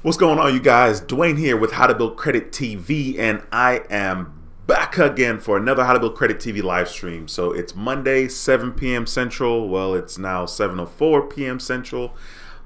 What's going on, you guys? Duane here with How to Build Credit TV, and I am back again for another How to Build Credit TV live stream. So it's Monday, 7 p.m. Central. Well, it's now 7:04 p.m. Central.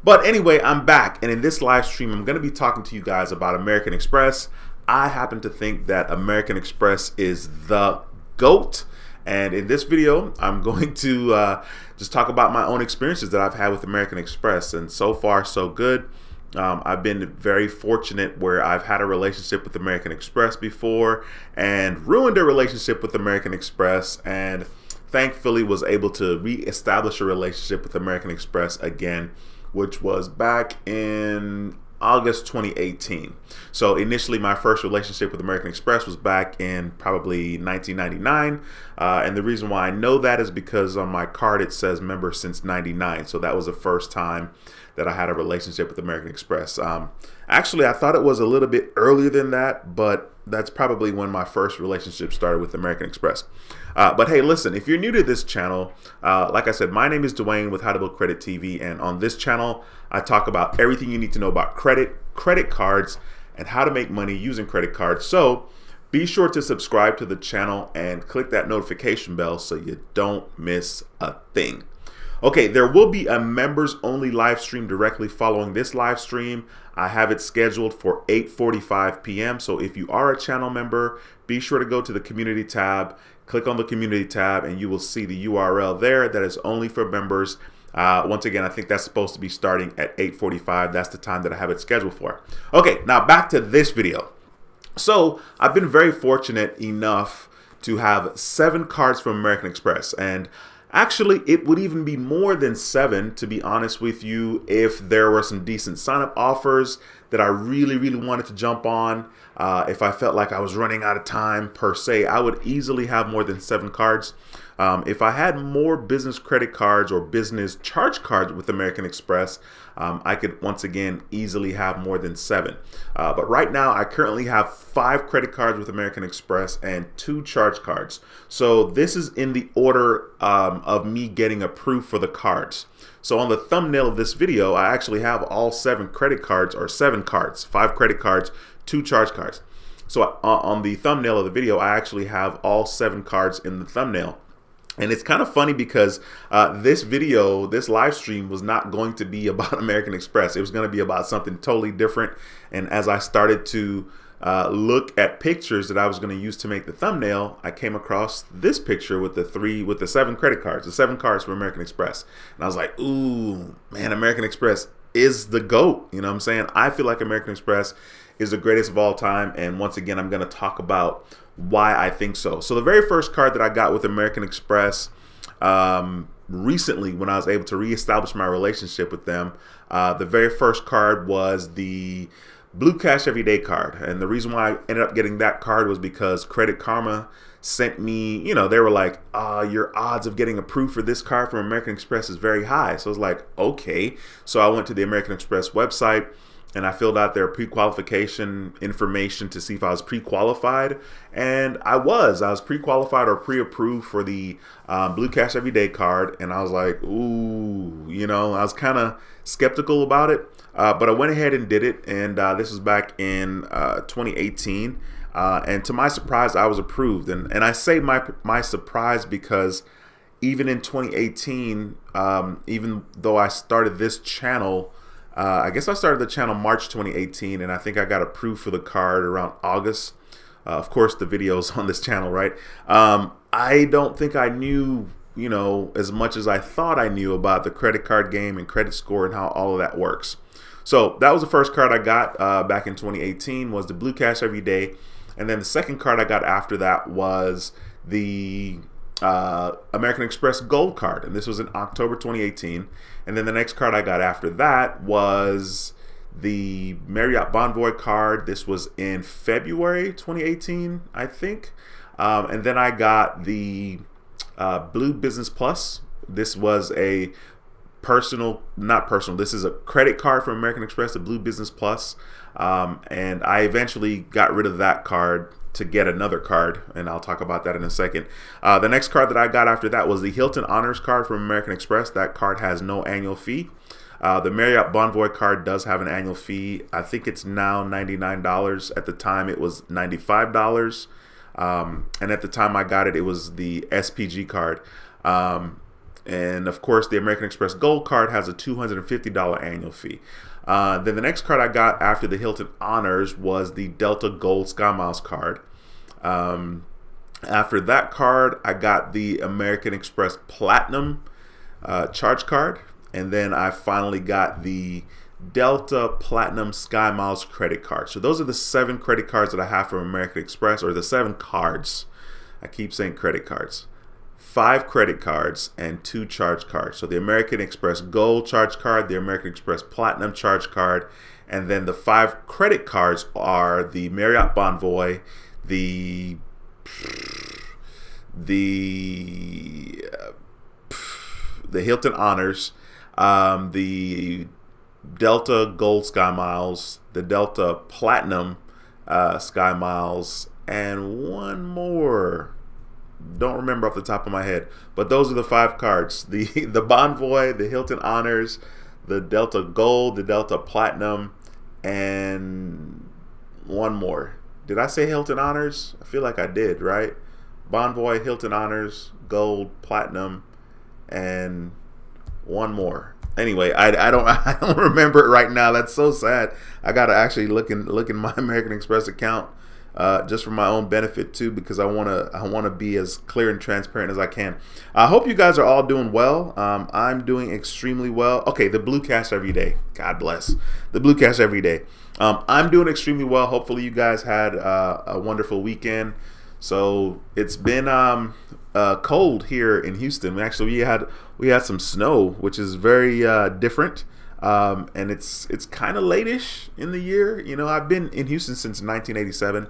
But anyway, I'm back, and in this live stream, I'm going to be talking to you guys about American Express. I happen to think that American Express is the GOAT. And in this video, I'm going to just talk about my own experiences that I've had with American Express. And so far, so good. I've been very fortunate where I've had a relationship with American Express before and ruined a relationship with American Express, and thankfully was able to reestablish a relationship with American Express again, which was back in August 2018. So initially my first relationship with American Express was back in probably 1999, and the reason why I know that is because on my card it says member since 99. So that was the first time that I had a relationship with American Express. Actually, I thought it was a little bit earlier than that, but that's probably when my first relationship started with American Express. But hey, listen, if you're new to this channel, like I said, my name is Duane with How to Build Credit TV, and on this channel, I talk about everything you need to know about credit cards, and how to make money using credit cards. So be sure to subscribe to the channel and click that notification bell so you don't miss a thing. Okay, there will be a members only live stream directly following this live stream. I have it scheduled for 8:45 p.m. So if you are a channel member, be sure to go to the community tab, click on the community tab, and you will see the URL there that is only for members. Once again, I think that's supposed to be starting at 8:45. That's the time that I have it scheduled for. Okay, now back to this video. So I've been very fortunate enough to have 7 cards from American Express, and actually, it would even be more than 7, to be honest with you, if there were some decent sign-up offers that I really wanted to jump on. If I felt like I was running out of time per se, I would easily have more than 7 cards. If I had more business credit cards or business charge cards with American Express, I could once again easily have more than 7. But right now, I currently have 5 credit cards with American Express and 2 charge cards. So this is in the order of me getting approved for the cards. So on the thumbnail of this video, I actually have all 7 credit cards, or 7 cards, 5 credit cards, 2 charge cards. So on the thumbnail of the video, I actually have all 7 cards in the thumbnail. And it's kind of funny because this video, this live stream, was not going to be about American Express. It was going to be about something totally different. And as I started to look at pictures that I was going to use to make the thumbnail, I came across this picture with the 7 credit cards, the 7 cards from American Express. And I was like, ooh, man, American Express is the GOAT. You know what I'm saying? I feel like American Express is the greatest of all time. And once again, I'm going to talk about why I think so. So the very first card that I got with American Express recently, when I was able to reestablish my relationship with them, the very first card was the Blue Cash Everyday card. And the reason why I ended up getting that card was because Credit Karma sent me, you know, they were like, your odds of getting approved for this card from American Express is very high. So I was like, okay. So I went to the American Express website and I filled out their pre-qualification information to see if I was pre-qualified. And I was pre-qualified or pre-approved for the Blue Cash Everyday card. And I was like, ooh, you know, I was kind of skeptical about it. But I went ahead and did it. And this was back in 2018. And to my surprise, I was approved. And I say my surprise because even in 2018, even though I started this channel, I guess I started the channel March 2018, and I think I got approved for the card around August. Of course, the videos on this channel, right? I don't think I knew, you know, as much as I thought I knew about the credit card game and credit score and how all of that works. So that was the first card I got back in 2018, was the Blue Cash Everyday. And then the second card I got after that was the American Express Gold card, and this was in October 2018. And then the next card I got after that was the Marriott Bonvoy card. This was in February 2018, I think. And then I got the Blue Business Plus. This was a this is a credit card from American Express, the Blue Business Plus. And I eventually got rid of that card to get another card, and I'll talk about that in a second. The next card that I got after that was the Hilton Honors card from American Express. That card has no annual fee. The Marriott Bonvoy card does have an annual fee. I think it's now $99. At the time, it was $95. And at the time I got it, it was the SPG card. And of course, the American Express Gold card has a $250 annual fee. Then the next card I got after the Hilton Honors was the Delta Gold Skymiles card. After that card, I got the American Express Platinum charge card. And then I finally got the Delta Platinum Skymiles credit card. So those are the 7 credit cards that I have from American Express, or the 7 cards. I keep saying credit cards. 5 credit cards and 2 charge cards. So the American Express Gold charge card, the American Express Platinum charge card, and then the 5 credit cards are the Marriott Bonvoy, the Hilton Honors, the Delta Gold Skymiles, the Delta Platinum Skymiles, and one more. Don't remember off the top of my head, but those are the 5 cards: the Bonvoy, the Hilton Honors, the Delta Gold, the Delta Platinum, and one more. Did I say Hilton Honors? I feel like I did, right? Bonvoy, Hilton Honors, Gold, Platinum, and one more. Anyway, I don't remember it right now. That's so sad. I gotta actually look in my American Express account just for my own benefit too, because I wanna be as clear and transparent as I can. I hope you guys are all doing well. I'm doing extremely well. Okay, the Blue Cash every day. God bless the Blue Cash every day. I'm doing extremely well. Hopefully, you guys had a wonderful weekend. So it's been cold here in Houston. We had some snow, which is very different, and it's kind of late-ish in the year. You know, I've been in Houston since 1987,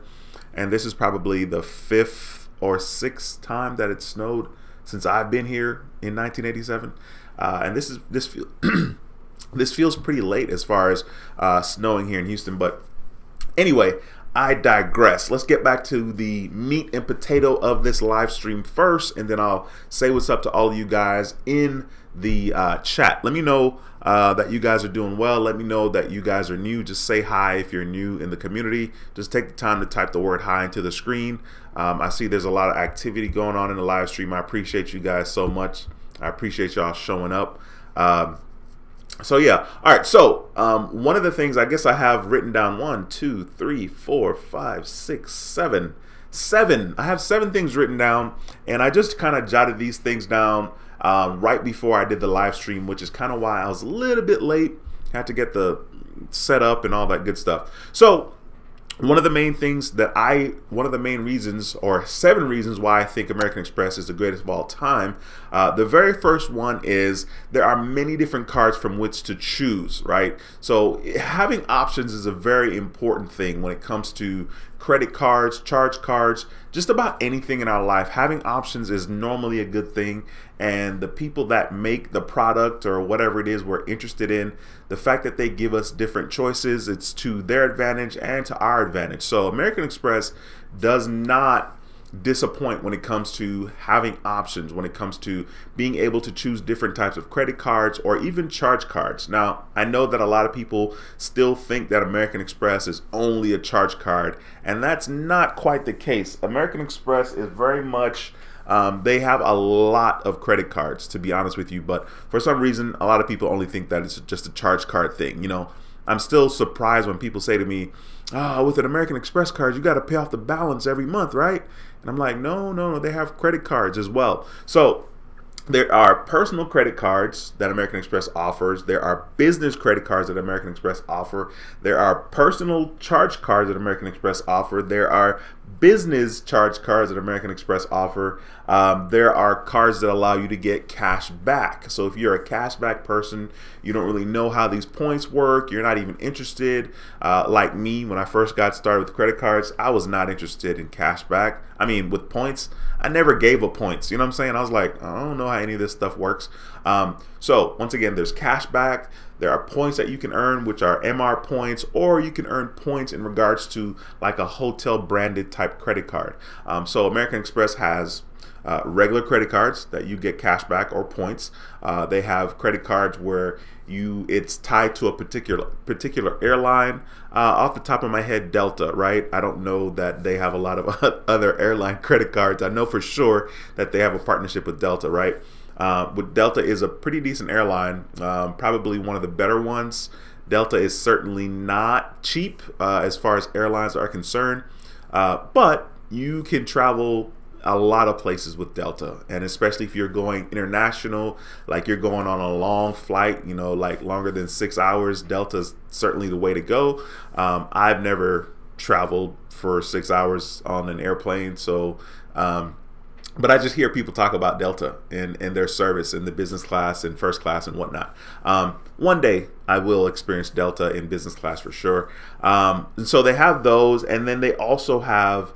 and this is probably the 5th or 6th time that it snowed since I've been here in 1987, and this feels pretty late as far as snowing here in Houston. But anyway, I digress. Let's get back to the meat and potato of this live stream first, and then I'll say what's up to all of you guys in the chat. Let me know that you guys are doing well. Let me know that you guys are new. Just say hi if you're new in the community. Just take the time to type the word hi into the screen. I see there's a lot of activity going on in the live stream. I appreciate you guys so much. I appreciate y'all showing up. So yeah, all right. So one of the things I guess I have written down 1, 2, 3, 4, 5, 6, 7. I have 7 things written down, and I just kind of jotted these things down right before I did the live stream, which is kind of why I was a little bit late. Had to get the setup and all that good stuff. So one of the main reasons, or 7 reasons why I think American Express is the greatest of all time. The very first one is there are many different cards from which to choose, right? So having options is a very important thing when it comes to credit cards, charge cards, just about anything in our life. Having options is normally a good thing, and the people that make the product or whatever it is we're interested in, the fact that they give us different choices, it's to their advantage and to our advantage. So American Express does not disappoint when it comes to having options, when it comes to being able to choose different types of credit cards or even charge cards. Now, I know that a lot of people still think that American Express is only a charge card, and that's not quite the case. American Express is very much they have a lot of credit cards, to be honest with you, but for some reason a lot of people only think that it's just a charge card thing. You know, I'm still surprised when people say to me, with an American Express card, you got to pay off the balance every month, right? And I'm like, no, they have credit cards as well. So there are personal credit cards that American Express offers. There are business credit cards that American Express offer. There are personal charge cards that American Express offer. There are business charge cards that American Express offer. There are cards that allow you to get cash back. So if you're a cash back person, you don't really know how these points work, you're not even interested. Like me, when I first got started with credit cards, I was not interested in cash back. I mean, with points, I never gave a points. You know what I'm saying? I was like, I don't know how any of this stuff works. So once again, there's cashback. There are points that you can earn, which are MR points, or you can earn points in regards to like a hotel branded type credit card. So American Express has regular credit cards that you get cash back or points. They have credit cards where it's tied to a particular airline. Off the top of my head, Delta, right? I don't know that they have a lot of other airline credit cards. I know for sure that they have a partnership with Delta, right? But Delta is a pretty decent airline, probably one of the better ones. Delta is certainly not cheap as far as airlines are concerned, but you can travel a lot of places with Delta, and especially if you're going international, like you're going on a long flight, like longer than 6 hours, Delta's certainly the way to go. I've never traveled for 6 hours on an airplane, so but I just hear people talk about Delta and their service in the business class and first class and whatnot. One day I will experience Delta in business class for sure. And so they have those, and then they also have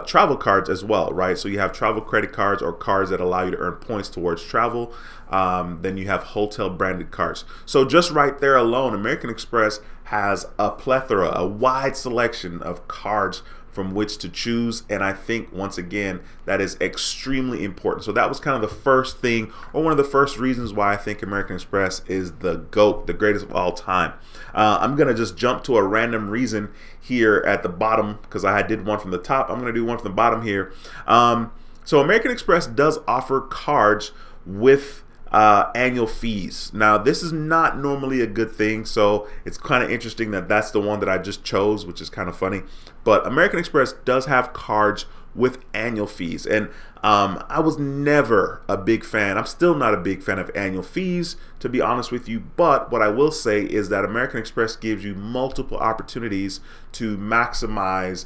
travel cards as well, right? So you have travel credit cards or cards that allow you to earn points towards travel. Then you have hotel branded cards. So just right there alone, American Express has a plethora, a wide selection of cards from which to choose, and I think once again that is extremely important. So that was kind of the first thing, or one of the first reasons why I think American Express is the GOAT, the greatest of all time. I'm gonna just jump to a random reason here at the bottom because I did one from the top. I'm gonna do one from the bottom here. So American Express does offer cards with annual fees. Now this is not normally a good thing, so it's kind of interesting that that's the one that I just chose, which is kind of funny. But American Express does have cards with annual fees, and I was never a big fan. I'm still not a big fan of annual fees, to be honest with you. But what I will say is that American Express gives you multiple opportunities to maximize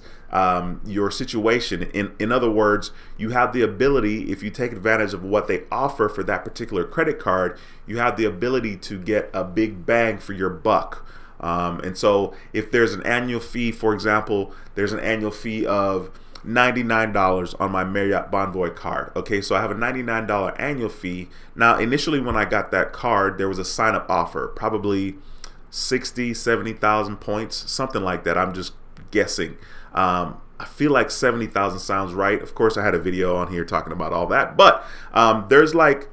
your situation. In other words, you have the ability, if you take advantage of what they offer for that particular credit card, you have the ability to get a big bang for your buck. And so if there's an annual fee, for example, there's an annual fee of $99 on my Marriott Bonvoy card. Okay, so I have a $99 annual fee. Now, initially when I got that card, there was a sign-up offer, probably 60, 70,000 points, something like that. I'm just guessing. I feel like 70,000 sounds right. Of course, I had a video on here talking about all that, but there's like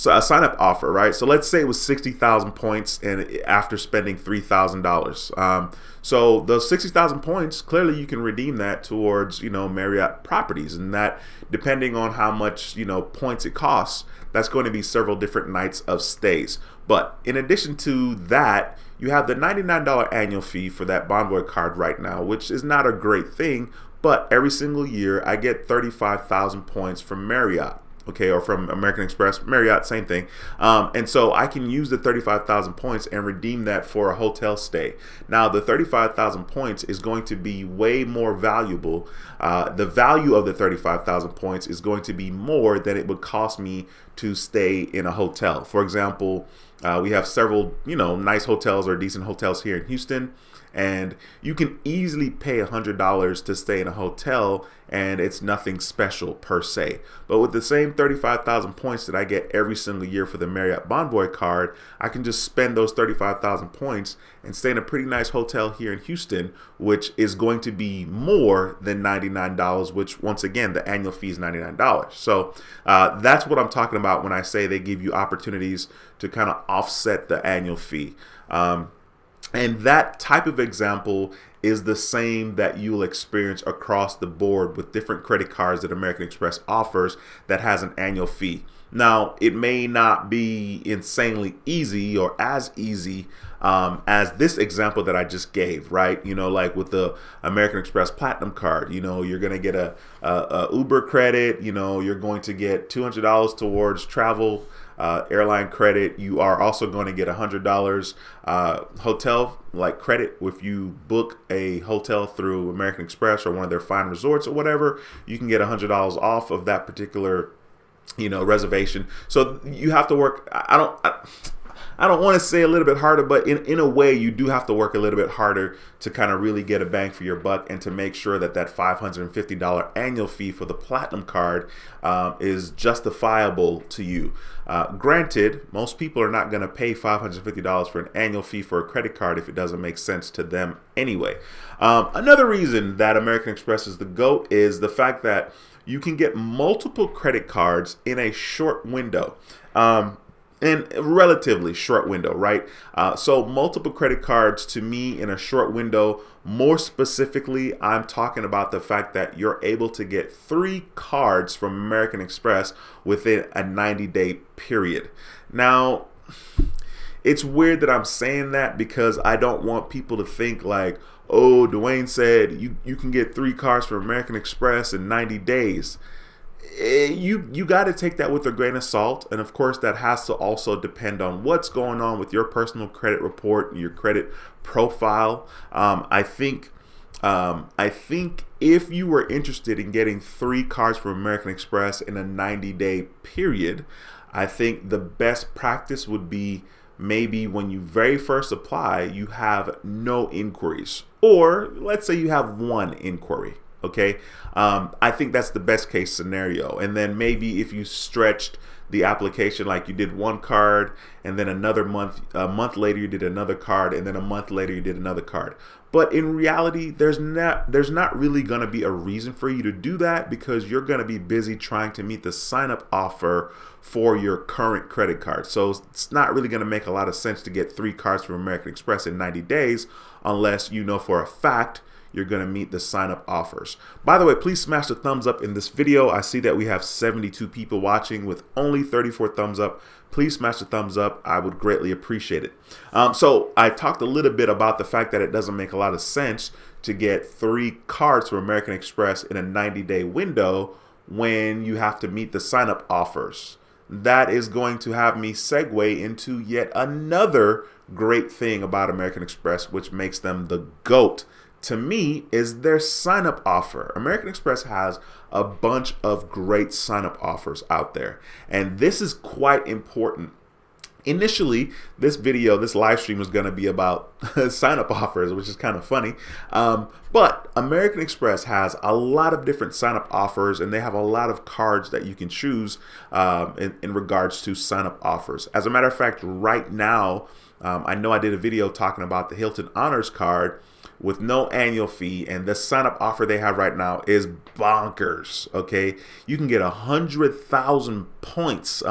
a sign-up offer, right? So let's say it was 60,000 points, and after spending $3,000, so those 60,000 points, clearly you can redeem that towards Marriott properties, and that, depending on how much points it costs, that's going to be several different nights of stays. But in addition to that, you have the $99 annual fee for that Bonvoy card right now, which is not a great thing, but every single year I get 35,000 points from Marriott. Okay, or from American Express, Marriott, same thing. And so I can use the 35,000 points and redeem that for a hotel stay. Now, the 35,000 points is going to be way more valuable. The value of the 35,000 points is going to be more than it would cost me to stay in a hotel. For example, we have several, nice hotels or decent hotels here in Houston, and you can easily pay $100 to stay in a hotel, and it's nothing special per se. But with the same 35,000 points that I get every single year for the Marriott Bonvoy card, I can just spend those 35,000 points and stay in a pretty nice hotel here in Houston, which is going to be more than $99, which, once again, the annual fee is $99. So that's what I'm talking about when I say they give you opportunities to kind of offset the annual fee. And that type of example is the same that you'll experience across the board with different credit cards that American Express offers that has an annual fee. Now, it may not be insanely easy or as easy as this example that I just gave, right? Like with the American Express Platinum card, you're going to get a Uber credit, you're going to get $200 towards travel airline credit. You are also going to get $100 hotel credit if you book a hotel through American Express or one of their fine resorts or whatever. You can get $100 off of that particular reservation. So you have to work. I I don't want to say a little bit harder, but in a way, you do have to work a little bit harder to kind of really get a bang for your buck and to make sure that that $550 annual fee for the Platinum card is justifiable to you. Granted, most people are not going to pay $550 for an annual fee for a credit card if it doesn't make sense to them anyway. Another reason that American Express is the GOAT is the fact that you can get multiple credit cards in a short window. In a relatively short window, right? So multiple credit cards to me in a short window. More specifically, I'm talking about the fact that you're able to get 3 cards from American Express within a 90-day period. Now, it's weird that I'm saying that because I don't want people to think like, oh, Duane said you can get 3 cards from American Express in 90 days. You got to take that with a grain of salt, and of course that has to also depend on what's going on with your personal credit report and your credit profile. I think if you were interested in getting 3 cards from American Express in a 90-day period, I think the best practice would be maybe when you very first apply, you have no inquiries, or let's say you have 1 inquiry. Okay, I think that's the best case scenario. And then maybe if you stretched the application, like you did 1 card, and then a month later you did another card, and then a month later you did another card. But in reality, there's not really going to be a reason for you to do that because you're going to be busy trying to meet the sign-up offer for your current credit card. So it's not really going to make a lot of sense to get 3 cards from American Express in 90 days unless you know for a fact you're going to meet the sign-up offers. By the way, please smash the thumbs up in this video. I see that we have 72 people watching with only 34 thumbs up. Please smash the thumbs up. I would greatly appreciate it. So I talked a little bit about the fact that it doesn't make a lot of sense to get 3 cards from American Express in a 90-day window when you have to meet the sign-up offers. That is going to have me segue into yet another great thing about American Express, which makes them the GOAT to me, is their sign-up offer. American Express has a bunch of great sign-up offers out there, and this is quite important. Initially, this live stream was going to be about sign-up offers, which is kind of funny. But American Express has a lot of different sign-up offers, and they have a lot of cards that you can choose in regards to sign-up offers. As a matter of fact, right now, I know I did a video talking about the Hilton Honors card with no annual fee, and the sign-up offer they have right now is bonkers. Okay, you can get 100,000 points,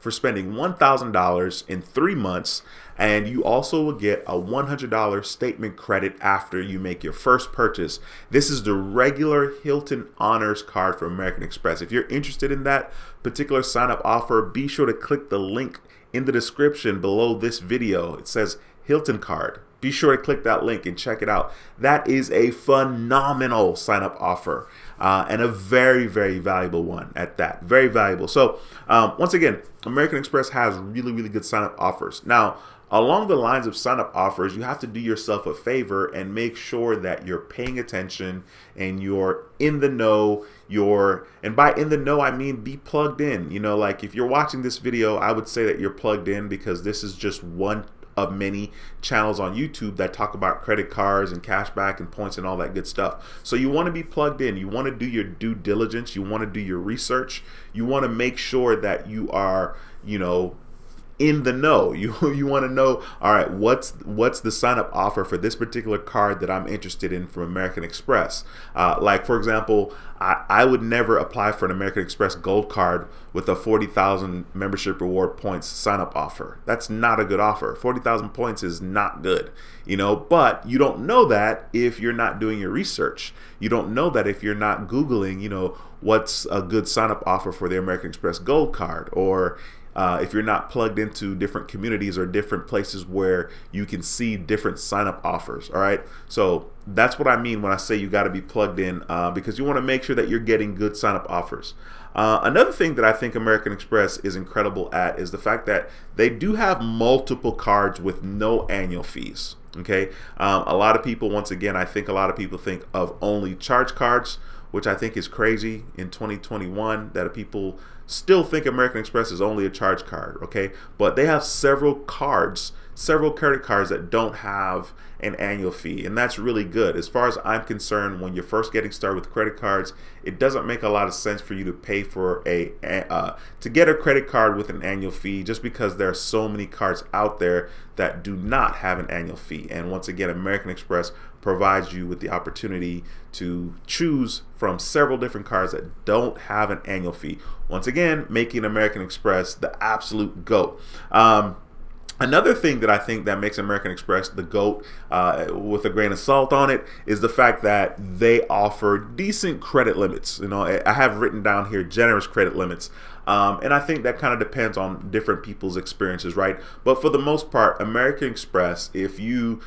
for spending $1,000 in 3 months, and you also will get a $100 statement credit after you make your first purchase. This is the regular Hilton Honors card for American Express. If you're interested in that particular sign-up offer, be sure to click the link in the description below this video. It says Hilton card. Be sure to click that link and check it out. That is a phenomenal sign-up offer and a very, very valuable one at that. Very valuable. So once again, American Express has really, really good sign-up offers. Now, along the lines of sign-up offers, you have to do yourself a favor and make sure that you're paying attention and you're in the know. And by in the know, I mean be plugged in. You know, like if you're watching this video, I would say that you're plugged in because this is just one of many channels on YouTube that talk about credit cards and cashback and points and all that good stuff. So you want to be plugged in. You want to do your due diligence. You want to do your research. You want to make sure that you are, you know, in the know. You want to know, all right, what's the sign up offer for this particular card that I'm interested in from American Express. Like for example, I would never apply for an American Express Gold card with a 40,000 membership reward points sign up offer. That's not a good offer. 40,000 points is not good, you know, but you don't know that if you're not doing your research. You don't know that if you're not Googling, you know, what's a good sign up offer for the American Express Gold card, or if you're not plugged into different communities or different places where you can see different sign-up offers. All right, so that's what I mean when I say you got to be plugged in, because you want to make sure that you're getting good sign-up offers. Another thing that I think American Express is incredible at is the fact that they do have multiple cards with no annual fees. Okay, a lot of people, once again, I think a lot of people think of only charge cards, which I think is crazy in 2021 that people still think American Express is only a charge card, okay? But they have several credit cards that don't have an annual fee, and that's really good. As far as I'm concerned, when you're first getting started with credit cards, it doesn't make a lot of sense for you to pay for to get a credit card with an annual fee, just because there are so many cards out there that do not have an annual fee. And once again, American Express provides you with the opportunity to choose from several different cards that don't have an annual fee. Once again, making American Express the absolute GOAT. Another thing that I think that makes American Express the GOAT, with a grain of salt on it, is the fact that they offer decent credit limits. You know, I have written down here generous credit limits. And I think that kind of depends on different people's experiences, right? But for the most part, American Express, if you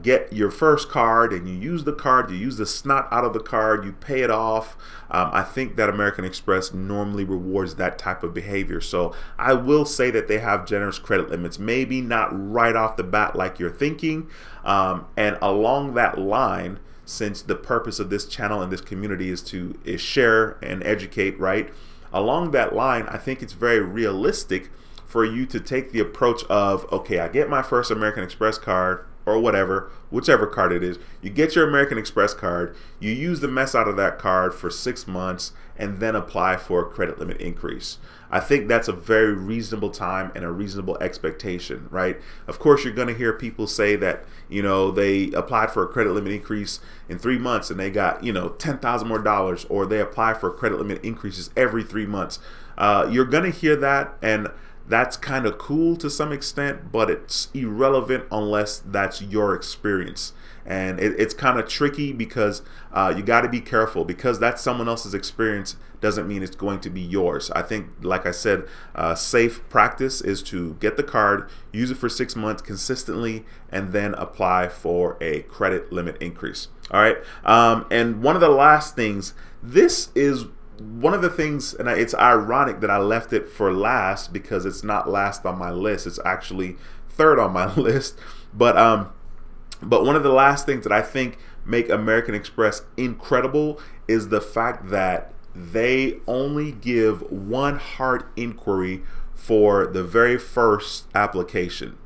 get your first card and you use the card, you use the snot out of the card, you pay it off, I think that American Express normally rewards that type of behavior. So I will say that they have generous credit limits, maybe not right off the bat like you're thinking. And along that line, since the purpose of this channel and this community is share and educate, right? Along that line, I think it's very realistic for you to take the approach of, okay, I get my first American Express card, or whichever card it is. You get your American Express card, you use the mess out of that card for 6 months, and then apply for a credit limit increase. I think that's a very reasonable time and a reasonable expectation, right? Of course, you're going to hear people say that, you know, they applied for a credit limit increase in 3 months and they got, you know, $10,000 more, or they apply for credit limit increases every 3 months. You're going to hear that, and that's kind of cool to some extent, but it's irrelevant unless that's your experience. And it's kind of tricky because you got to be careful, because that's someone else's experience doesn't mean it's going to be yours. I think, like I said, safe practice is to get the card, use it for 6 months consistently, and then apply for a credit limit increase. All right. And one of the last things, this is one of the things, and it's ironic that I left it for last because it's not last on my list. It's actually third on my list. But one of the last things that I think make American Express incredible is the fact that they only give one hard inquiry for the very first application.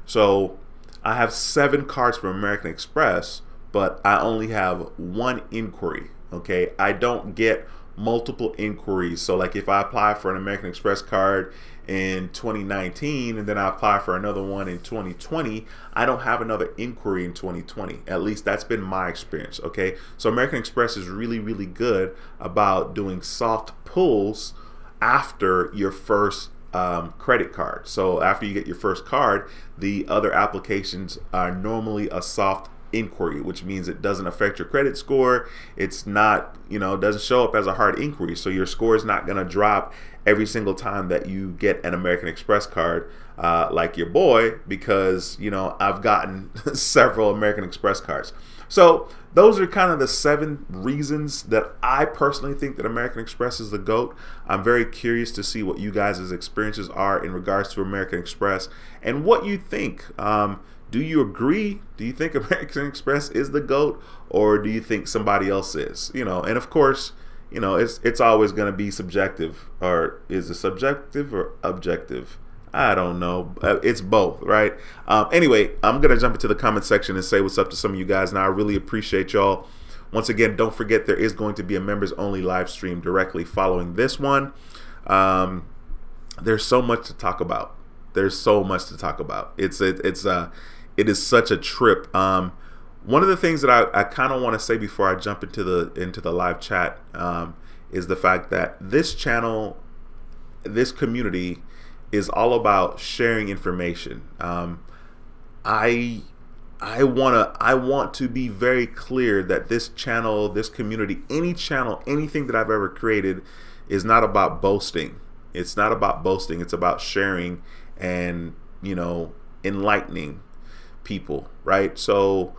So I have 7 cards from American Express, but I only have one inquiry. Okay, I don't get multiple inquiries. So like if I apply for an American Express card in 2019 and then I apply for another one in 2020, I don't have another inquiry in 2020. At least that's been my experience. Okay, so American Express is really, really good about doing soft pulls after your first credit card. So after you get your first card, the other applications are normally a soft inquiry, which means it doesn't affect your credit score. It's not, you know, it doesn't show up as a hard inquiry. So your score is not going to drop every single time that you get an American Express card, like your boy, because, you know, I've gotten several American Express cards. So those are kind of the 7 reasons that I personally think that American Express is the GOAT. I'm very curious to see what you guys' experiences are in regards to American Express and what you think. Do you agree? Do you think American Express is the GOAT, or do you think somebody else is? You know, and of course, you know, it's always going to be subjective. Or is it subjective or objective? I don't know. It's both, right? Anyway, I'm going to jump into the comment section and say what's up to some of you guys. Now, I really appreciate y'all. Once again, don't forget there is going to be a members only live stream directly following this one. There's so much to talk about. There's so much to talk about. It is such a trip. One of the things that I kind of want to say before I jump into the live chat is the fact that this channel, this community, is all about sharing information. I want to be very clear that this channel, this community, any channel, anything that I've ever created is not about boasting. It's not about boasting. It's about sharing and, you know, enlightening people, right? So,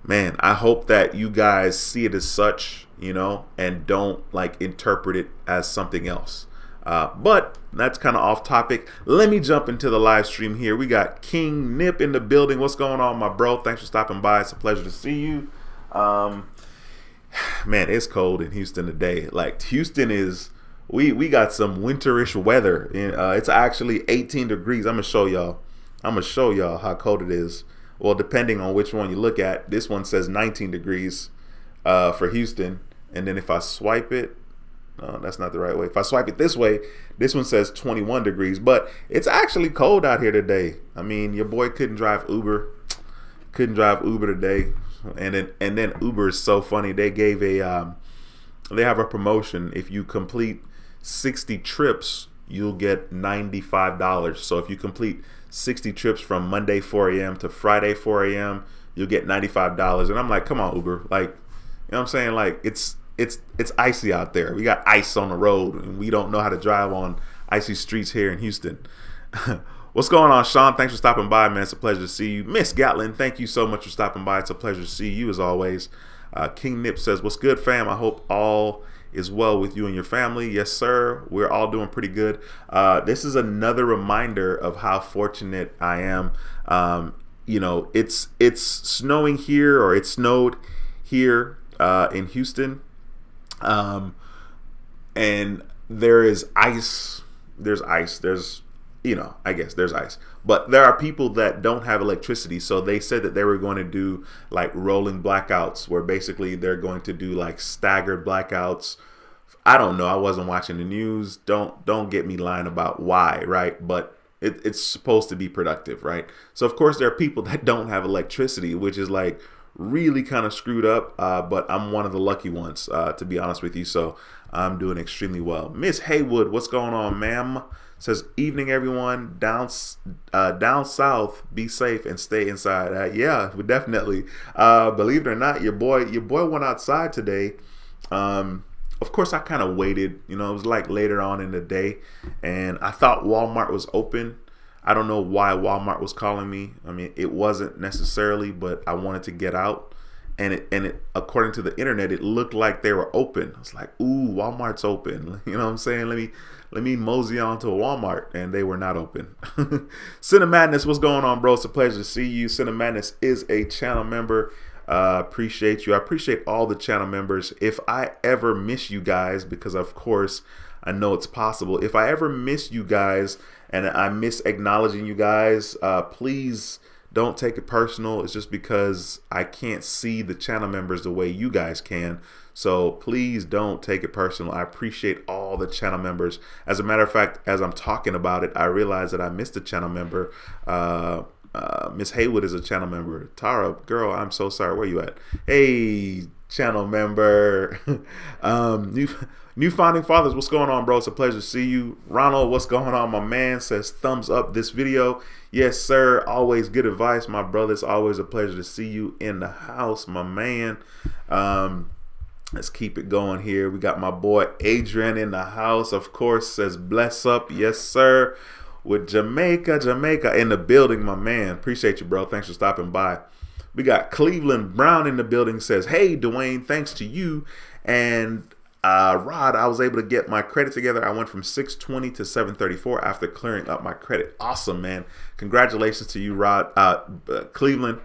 man, I hope that you guys see it as such, you know, and don't like interpret it as something else. But that's kind of off topic. Let me jump into the live stream here. We got King Nip in the building. What's going on, my bro? Thanks for stopping by. It's a pleasure to see you. Man, it's cold in Houston today. Like, Houston is we got some winterish weather. It's actually 18 degrees. I'm gonna show y'all. I'm gonna show y'all how cold it is. Well, depending on which one you look at, this one says 19 degrees for Houston, and then if I swipe it, no, that's not the right way. If I swipe it this way, this one says 21 degrees. But it's actually cold out here today. I mean, your boy couldn't drive Uber. Couldn't drive Uber today, and then Uber is so funny. They gave they have a promotion. If you complete 60 trips, you'll get $95. So if you complete 60 trips from Monday 4 a.m. to Friday 4 a.m., you'll get $95. And I'm like, come on, Uber. Like, you know what I'm saying? Like, it's icy out there. We got ice on the road, and we don't know how to drive on icy streets here in Houston. What's going on, Sean? Thanks for stopping by, man. It's a pleasure to see you. Miss Gatlin, thank you so much for stopping by. It's a pleasure to see you as always. King Nip says, what's good, fam? I hope all is well with you and your family. Yes, sir. We're all doing pretty good. This is another reminder of how fortunate I am. You know, it's snowing here, or it snowed here in Houston. And there is ice. There's ice. I guess there's ice. But there are people that don't have electricity. So they said that they were going to do like rolling blackouts, where basically they're going to do like staggered blackouts. I don't know. I wasn't watching the news. Don't get me lying about why, right? But it's supposed to be productive, right? So of course there are people that don't have electricity, which is like really kind of screwed up. But I'm one of the lucky ones, to be honest with you. So I'm doing extremely well. Miss Haywood, what's going on, ma'am? Says, evening, everyone. Down south, be safe and stay inside. Yeah, definitely. Believe it or not, your boy went outside today. Of course, I kind of waited. You know, it was like later on in the day, and I thought Walmart was open. I don't know why Walmart was calling me. I mean, it wasn't necessarily, but I wanted to get out. And it according to the internet, it looked like they were open. I was like, ooh, Walmart's open. You know what I'm saying? Let me mosey on to a Walmart, and they were not open. Cinemadness, what's going on, bro? It's a pleasure to see you. Cinemadness is a channel member. Appreciate you. I appreciate all the channel members. If I ever miss you guys, because of course I know it's possible. If I ever miss you guys and I miss acknowledging you guys, please don't take it personal. It's just because I can't see the channel members the way you guys can. So please don't take it personal. I appreciate all the channel members. As a matter of fact, as I'm talking about it, I realize that I missed a channel member. Miss Haywood is a channel member. Tara, girl, I'm so sorry. Where you at? Hey, channel member. New Founding Fathers, what's going on, bro? It's a pleasure to see you. Ronald, what's going on, my man? Says thumbs up this video. Yes, sir. Always good advice, my brother. It's always a pleasure to see you in the house, my man. Let's keep it going here. We got my boy Adrian in the house, of course. Says bless up. Yes, sir. With Jamaica in the building, my man. Appreciate you, bro. Thanks for stopping by. We got Cleveland Brown in the building. Says, hey, Duane, thanks to you and Rod, I was able to get my credit together. I went from 620 to 734 after clearing up my credit. Awesome, man. Congratulations to you, Rod. Cleveland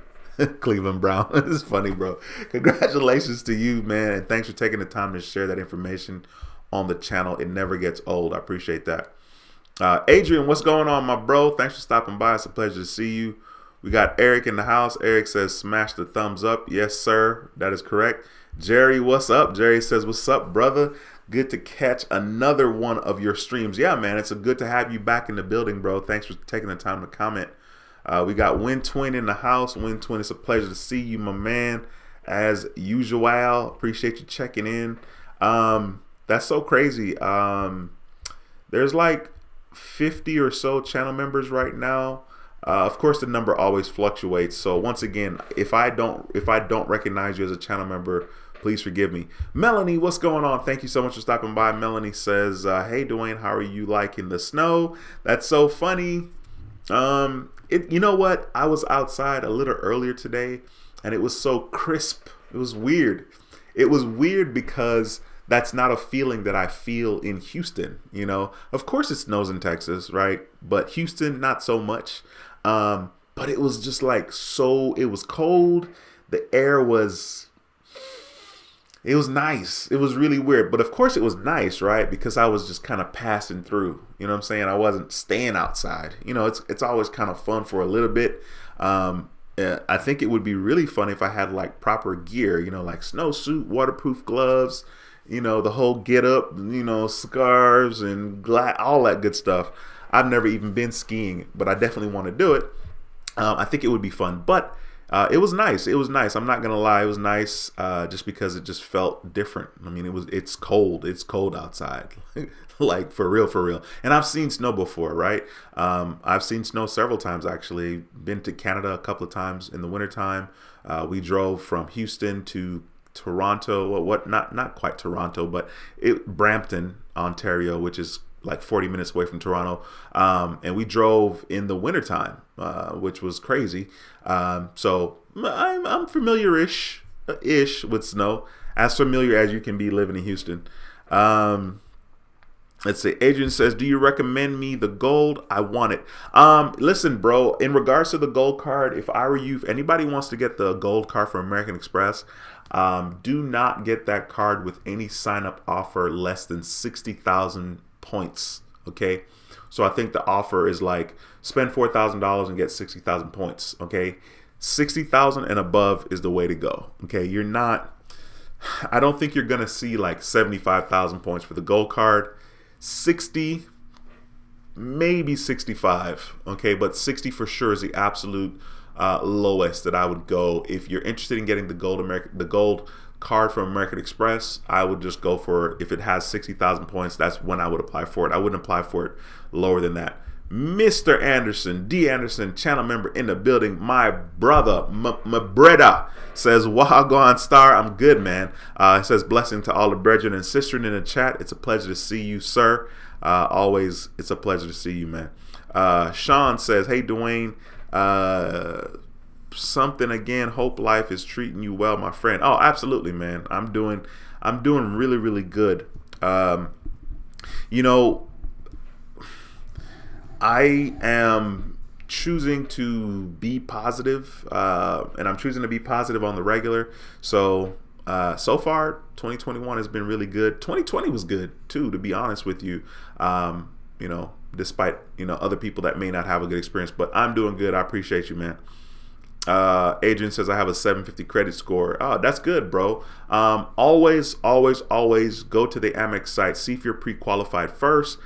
Brown. This is funny, bro. Congratulations to you, man. And thanks for taking the time to share that information on the channel. It never gets old. I appreciate that. Adrian, what's going on, my bro? Thanks for stopping by. It's a pleasure to see you. We got Eric in the house. Eric says, smash the thumbs up. Yes, sir. That is correct. Jerry, what's up? Jerry says, what's up, brother? Good to catch another one of your streams. Yeah, man, it's good to have you back in the building, bro. Thanks for taking the time to comment. We got Win Twin in the house. Win Twin, it's a pleasure to see you, my man. As usual, appreciate you checking in. That's so crazy. There's like 50 or so channel members right now. Of course, the number always fluctuates. So once again, if I don't recognize you as a channel member, please forgive me. Melanie, what's going on? Thank you so much for stopping by. Melanie says, hey, Duane, how are you liking the snow? That's so funny. You know what? I was outside a little earlier today, and it was so crisp. It was weird. It was weird because that's not a feeling that I feel in Houston. You know, of course it snows in Texas, right? But Houston, not so much. But it was just like, it was cold. The air was, It was nice. It was really weird. But of course it was nice, right? Because I was just kind of passing through. You know what I'm saying? I wasn't staying outside. You know, it's always kind of fun for a little bit. I think it would be really fun if I had like proper gear, you know, like snowsuit, waterproof gloves, you know, the whole get up, you know, scarves and all that good stuff. I've never even been skiing, but I definitely want to do it. I think it would be fun, but it was nice. It was nice. I'm not gonna lie. It was nice just because it just felt different. I mean, it's cold. It's cold outside, like for real, for real. And I've seen snow before, right? I've seen snow several times actually. Been to Canada a couple of times in the wintertime. We drove from Houston to Toronto. Not quite Toronto, but Brampton, Ontario, which is like 40 minutes away from Toronto, and we drove in the wintertime, which was crazy. So I'm familiar-ish with snow, as familiar as you can be living in Houston. Let's see. Adrian says, do you recommend me the gold? I want it. Listen, bro, in regards to the gold card, if I were you, if anybody wants to get the gold card from American Express, do not get that card with any sign-up offer less than 60,000 points. Okay, so I think the offer is like spend $4,000 and get 60,000 points. Okay, 60,000 and above is the way to go. Okay, I don't think you're gonna see like 75,000 points for the gold card. 60, maybe 65. Okay, but 60 for sure is the absolute lowest that I would go. If you're interested in getting the gold card from American Express, I would just go for, if it has 60,000 points, that's when I would apply for it. I wouldn't apply for it lower than that. Mr. Anderson, D. Anderson, channel member in the building. My brother, my brother, says, Wagwan Star. I'm good, man. It says, blessing to all the brethren and sisters in the chat. It's a pleasure to see you, sir. Always, it's a pleasure to see you, man. Sean says, hey, Duane. Something again. Hope life is treating you well, my friend. Oh, absolutely, man. I'm doing really, really good. You know, I am choosing to be positive, and I'm choosing to be positive on the regular. So far, 2021 has been really good. 2020 was good too, to be honest with you. You know, despite, you know, other people that may not have a good experience, but I'm doing good. I appreciate you, man. Adrian says I have a 750 credit score. Oh, that's good, bro. Always go to the Amex site, see if you're pre-qualified first.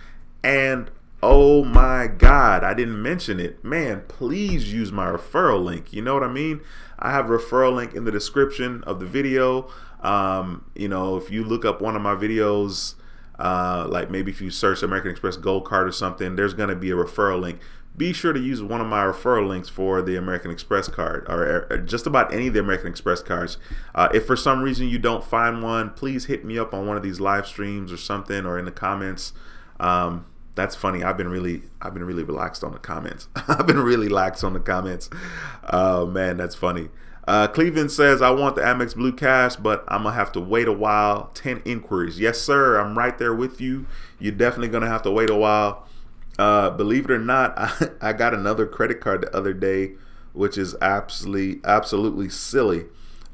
And oh my God, I didn't mention it. Man, please use my referral link. You know what I mean? I have a referral link in the description of the video. You know, if you look up one of my videos, like maybe if you search American Express Gold Card or something, there's going to be a referral link. Be sure to use one of my referral links for the American Express card, or just about any of the American Express cards. If for some reason you don't find one, please hit me up on one of these live streams or something, or in the comments. That's funny. I've been really relaxed on the comments. I've been really lax on the comments. Oh man, that's funny. Cleveland says, I want the Amex Blue Cash, but I'm gonna have to wait a while. 10 inquiries. Yes, sir. I'm right there with you. You're definitely gonna have to wait a while. Believe it or not, I got another credit card the other day, which is absolutely silly.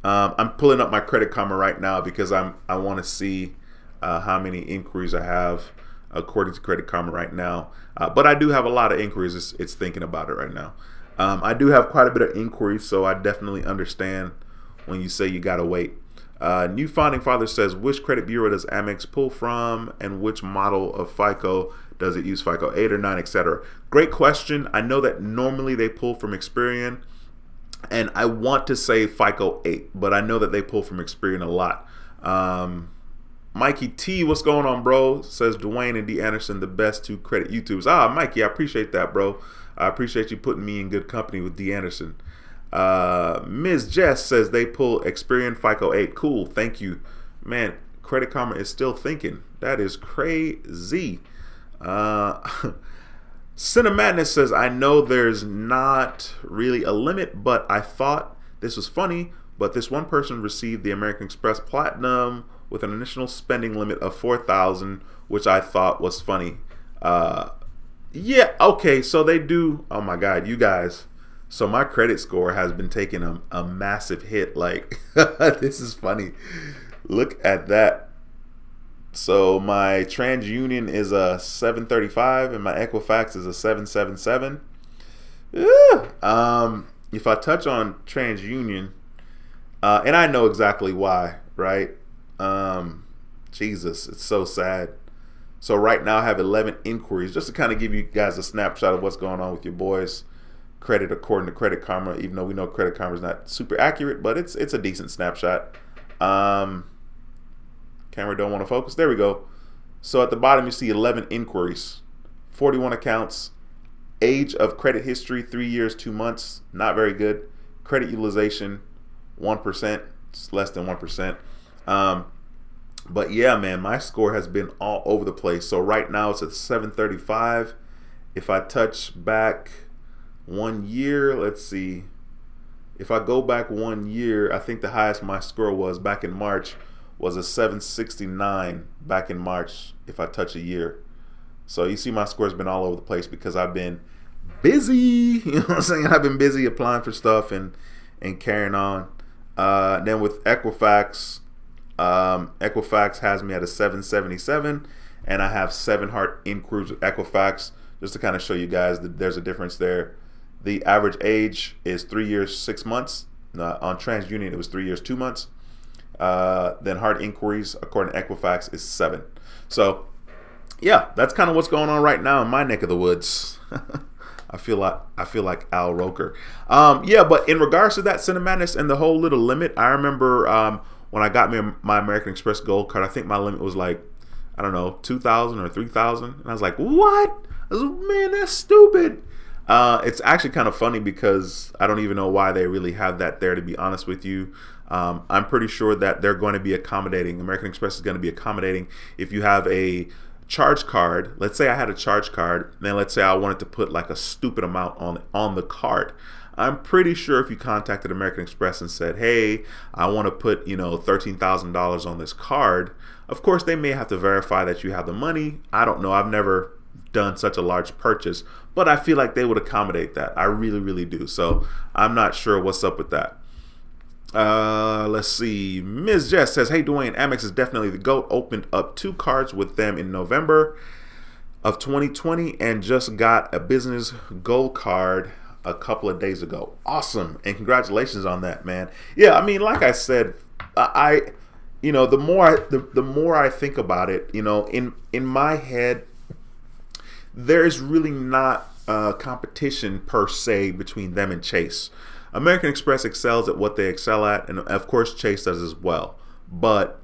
I'm pulling up my Credit Karma right now because I want to see how many inquiries I have according to Credit Karma right now. But I do have a lot of inquiries. It's thinking about it right now. I do have quite a bit of inquiries, so I definitely understand when you say you gotta wait. New Founding Father says, which credit bureau does Amex pull from, and which model of FICO does it use? FICO 8 or 9, etc. Great question. I know that normally they pull from Experian, and I want to say FICO 8, but I know that they pull from Experian a lot. Mikey T, what's going on, bro? Says Duane and D. Anderson, the best two credit YouTubers. Mikey, I appreciate that, bro. I appreciate you putting me in good company with D. Anderson. Ms. Jess says they pull Experian FICO 8. Cool, thank you. Man, Credit Karma is still thinking. That is crazy. Cinemadness says, I know there's not really a limit, but I thought this was funny. But this one person received the American Express Platinum with an initial spending limit of $4,000, which I thought was funny. Yeah, okay, so they do. Oh my God, you guys. So my credit score has been taking a massive hit. Like, this is funny. Look at that. So my TransUnion is a 735 and my Equifax is a 777. If I touch on TransUnion, and I know exactly why, right? Jesus, it's so sad. So right now I have 11 inquiries, just to kind of give you guys a snapshot of what's going on with your boys' credit according to Credit Karma, even though we know Credit Karma is not super accurate, but it's a decent snapshot. Camera don't want to focus. There we go. So at the bottom you see 11 inquiries, 41 accounts, age of credit history 3 years 2 months, not very good. Credit utilization 1%, it's less than 1%. But yeah, man, my score has been all over the place. So right now it's at 735. If I touch back 1 year, let's see. If I go back 1 year, I think the highest my score was back in March was a 769 back in March if I touch a year. So you see my score's been all over the place because I've been busy. You know what I'm saying? I've been busy applying for stuff and carrying on. Then with Equifax, Equifax has me at a 777, and I have 7 hard inquiries with Equifax, just to kind of show you guys that there's a difference there. The average age is 3 years 6 months. On TransUnion it was 3 years 2 months. Then hard inquiries according to Equifax is 7. So yeah, that's kind of what's going on right now in my neck of the woods. I feel like Al Roker. Yeah, but in regards to that Cinemadness and the whole little limit, I remember when I got my American Express Gold card, I think my limit was like, I don't know, 2,000 or 3,000. And I was like, what? I was like, man, that's stupid. It's actually kind of funny because I don't even know why they really have that there, to be honest with you. I'm pretty sure that they're going to be accommodating. American Express is going to be accommodating if you have a charge card. Let's say I had a charge card, and then let's say I wanted to put like a stupid amount on the card. I'm pretty sure if you contacted American Express and said, hey, I want to put, $13,000 on this card, of course they may have to verify that you have the money. I don't know. I've never done such a large purchase, but I feel like they would accommodate that. I really, really do. So I'm not sure what's up with that. Let's see. Ms. Jess says, hey, Duane, Amex is definitely the GOAT. Opened up 2 cards with them in November of 2020 and just got a business gold card a couple of days ago. Awesome. And congratulations on that, man. Yeah, I mean, like I said, the more I think about it, in my head, there's really not competition per se between them and Chase. American Express excels at what they excel at, and of course Chase does as well. But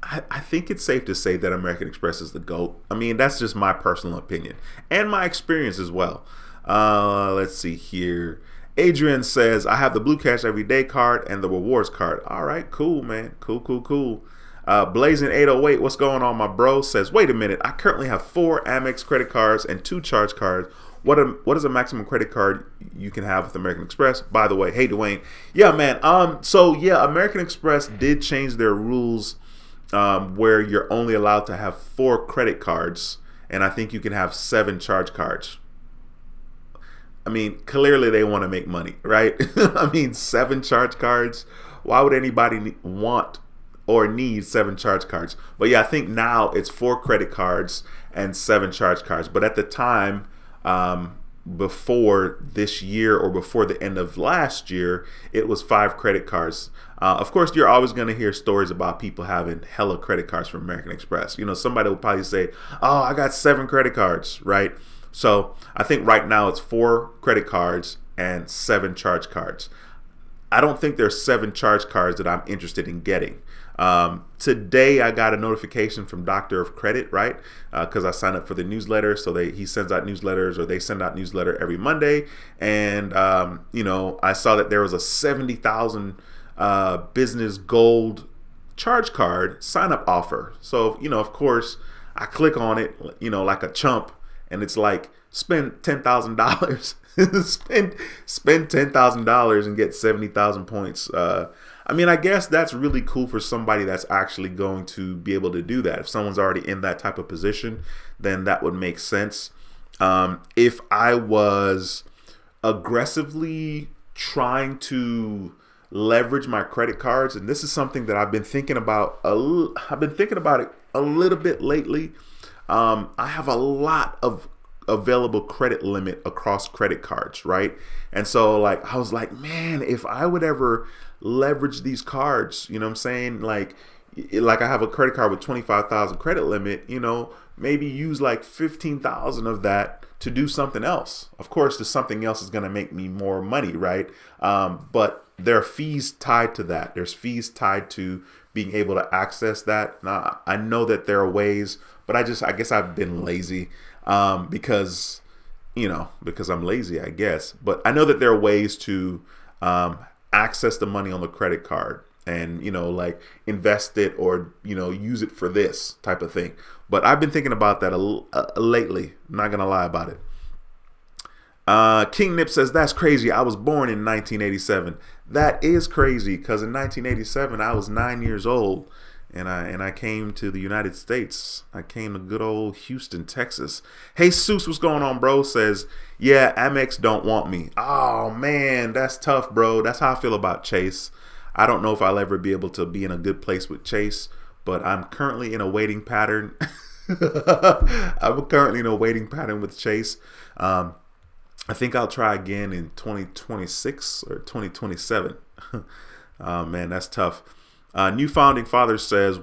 I think it's safe to say that American Express is the GOAT. I mean, that's just my personal opinion and my experience as well. Let's see here. Adrian says, I have the Blue Cash Everyday card and the rewards card. All right, cool, man. Cool. Blazing 808, what's going on, my bro? Says, wait a minute. I currently have 4 Amex credit cards and 2 charge cards. What is a maximum credit card you can have with American Express? By the way, hey, Duane. Yeah, man. So yeah, American Express did change their rules where you're only allowed to have 4 credit cards, and I think you can have 7 charge cards. I mean, clearly they want to make money, right? I mean, 7 charge cards. Why would anybody want or need 7 charge cards? But yeah, I think now it's 4 credit cards and 7 charge cards. But at the time, before this year or before the end of last year, it was 5 credit cards. Of course, you're always going to hear stories about people having hella credit cards from American Express. Somebody will probably say, oh, I got 7 credit cards, right? So I think right now it's 4 credit cards and 7 charge cards. I don't think there's 7 charge cards that I'm interested in getting. Today I got a notification from Doctor of Credit, right? Because I signed up for the newsletter. So he sends out newsletters, or they send out newsletter every Monday. And, I saw that there was a 70,000 business gold charge card sign up offer. So, of course, I click on it, like a chump. And it's like, spend $10,000, spend $10,000 and get 70,000 points. I mean, I guess that's really cool for somebody that's actually going to be able to do that. If someone's already in that type of position, then that would make sense. If I was aggressively trying to leverage my credit cards, and this is something that I've been thinking about. I've been thinking about it a little bit lately. I have a lot of available credit limit across credit cards, right? And so like I was like, man, if I would ever leverage these cards, you know what I'm saying? Like I have a credit card with 25,000 credit limit, you know, maybe use like 15,000 of that to do something else. Of course, the something else is going to make me more money, right? But there are fees tied to that. There's fees tied to being able to access that. Now, I know that there are ways, but I guess I've been lazy because I'm lazy, I guess. But I know that there are ways to access the money on the credit card and, like invest it or, use it for this type of thing. But I've been thinking about that lately. I'm not going to lie about it. King Nip says, that's crazy. I was born in 1987. That is crazy because in 1987, I was 9 years old and I came to the United States. I came to good old Houston, Texas. Hey, Seuss, what's going on, bro? Says, yeah, Amex don't want me. Oh, man, that's tough, bro. That's how I feel about Chase. I don't know if I'll ever be able to be in a good place with Chase, but I'm currently in a waiting pattern. I'm currently in a waiting pattern with Chase. I think I'll try again in 2026 or 2027. Oh, man, that's tough. New Founding Father says,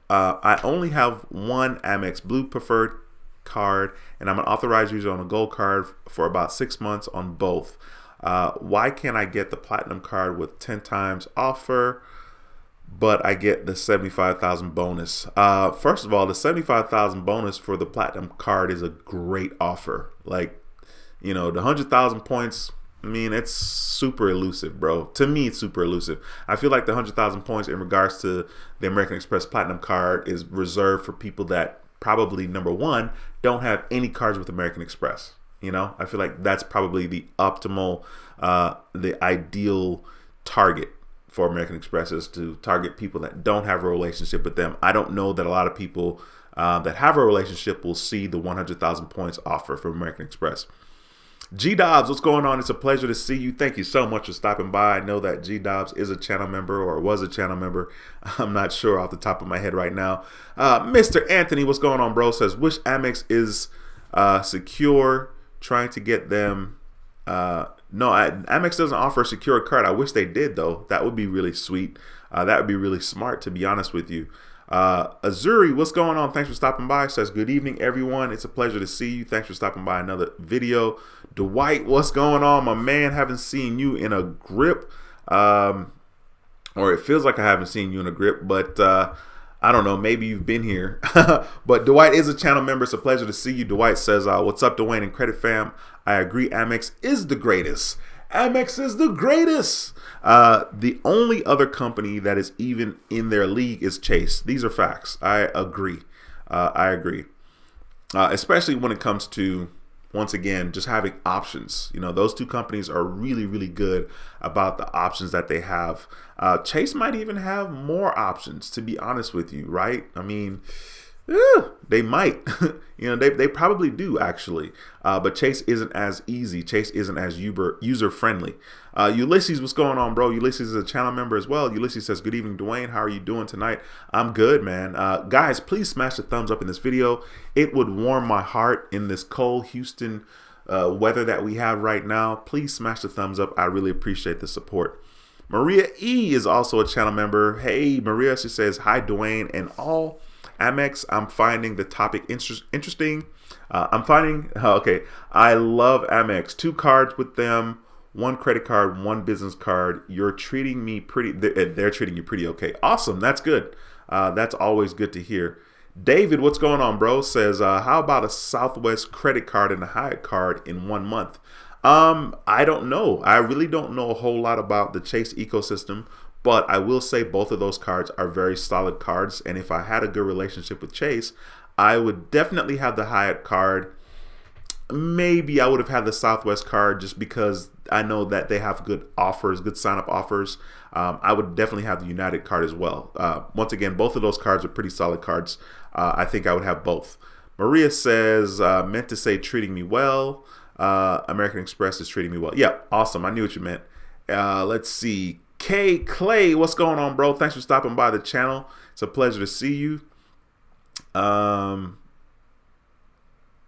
I only have one Amex Blue Preferred card, and I'm an authorized user on a Gold card for about 6 months on both. Why can't I get the Platinum card with 10 times offer, but I get the 75,000 bonus? First of all, the 75,000 bonus for the Platinum card is a great offer. Like, the 100,000 points, I mean, it's super elusive, bro. To me, it's super elusive. I feel like the 100,000 points in regards to the American Express Platinum card is reserved for people that probably, number one, don't have any cards with American Express. I feel like that's probably the optimal, the ideal target for American Express is to target people that don't have a relationship with them. I don't know that a lot of people that have a relationship will see the 100,000 points offer from American Express. G Dobbs, what's going on? It's a pleasure to see you. Thank you so much for stopping by. I know that G Dobbs is a channel member or was a channel member. I'm not sure off the top of my head right now. Mr. Anthony, what's going on, bro? Says, wish Amex is secure. Trying to get them. No, Amex doesn't offer a secure card. I wish they did, though. That would be really sweet. That would be really smart, to be honest with you. Azuri, what's going on? Thanks for stopping by. Says, good evening, everyone. It's a pleasure to see you. Thanks for stopping by another video. Dwight, what's going on, my man? Haven't seen you in a grip. Or it feels like I haven't seen you in a grip, but I don't know. Maybe you've been here. But Dwight is a channel member. It's a pleasure to see you. Dwight says, what's up, Duane and Credit Fam? I agree. Amex is the greatest. Amex is the greatest. The only other company that is even in their league is Chase. These are facts. I agree. Especially when it comes to, once again, just having options. Those two companies are really, really good about the options that they have. Chase might even have more options, to be honest with you, right? I mean, they might. They probably do, actually. But Chase isn't as easy. Chase isn't as user-friendly. Ulysses, what's going on, bro? Ulysses is a channel member as well. Ulysses says, good evening, Duane. How are you doing tonight? I'm good, man. Guys, please smash the thumbs up in this video. It would warm my heart in this cold Houston weather that we have right now. Please smash the thumbs up. I really appreciate the support. Maria E is also a channel member. Hey, Maria, she says, hi, Duane and all. Amex, I'm finding the topic interesting. I love Amex. 2 cards with them, 1 credit card, 1 business card. You're treating me pretty, they're treating you pretty okay. Awesome, that's good. That's always good to hear. David, what's going on, bro? Says, how about a Southwest credit card and a Hyatt card in 1 month? I don't know. I really don't know a whole lot about the Chase ecosystem. But I will say both of those cards are very solid cards. And if I had a good relationship with Chase, I would definitely have the Hyatt card. Maybe I would have had the Southwest card just because I know that they have good offers, good sign-up offers. I would definitely have the United card as well. Once again, both of those cards are pretty solid cards. I think I would have both. Maria says, meant to say treating me well. American Express is treating me well. Yeah, awesome. I knew what you meant. Let's see. K Clay, what's going on, bro? Thanks for stopping by the channel. It's a pleasure to see you.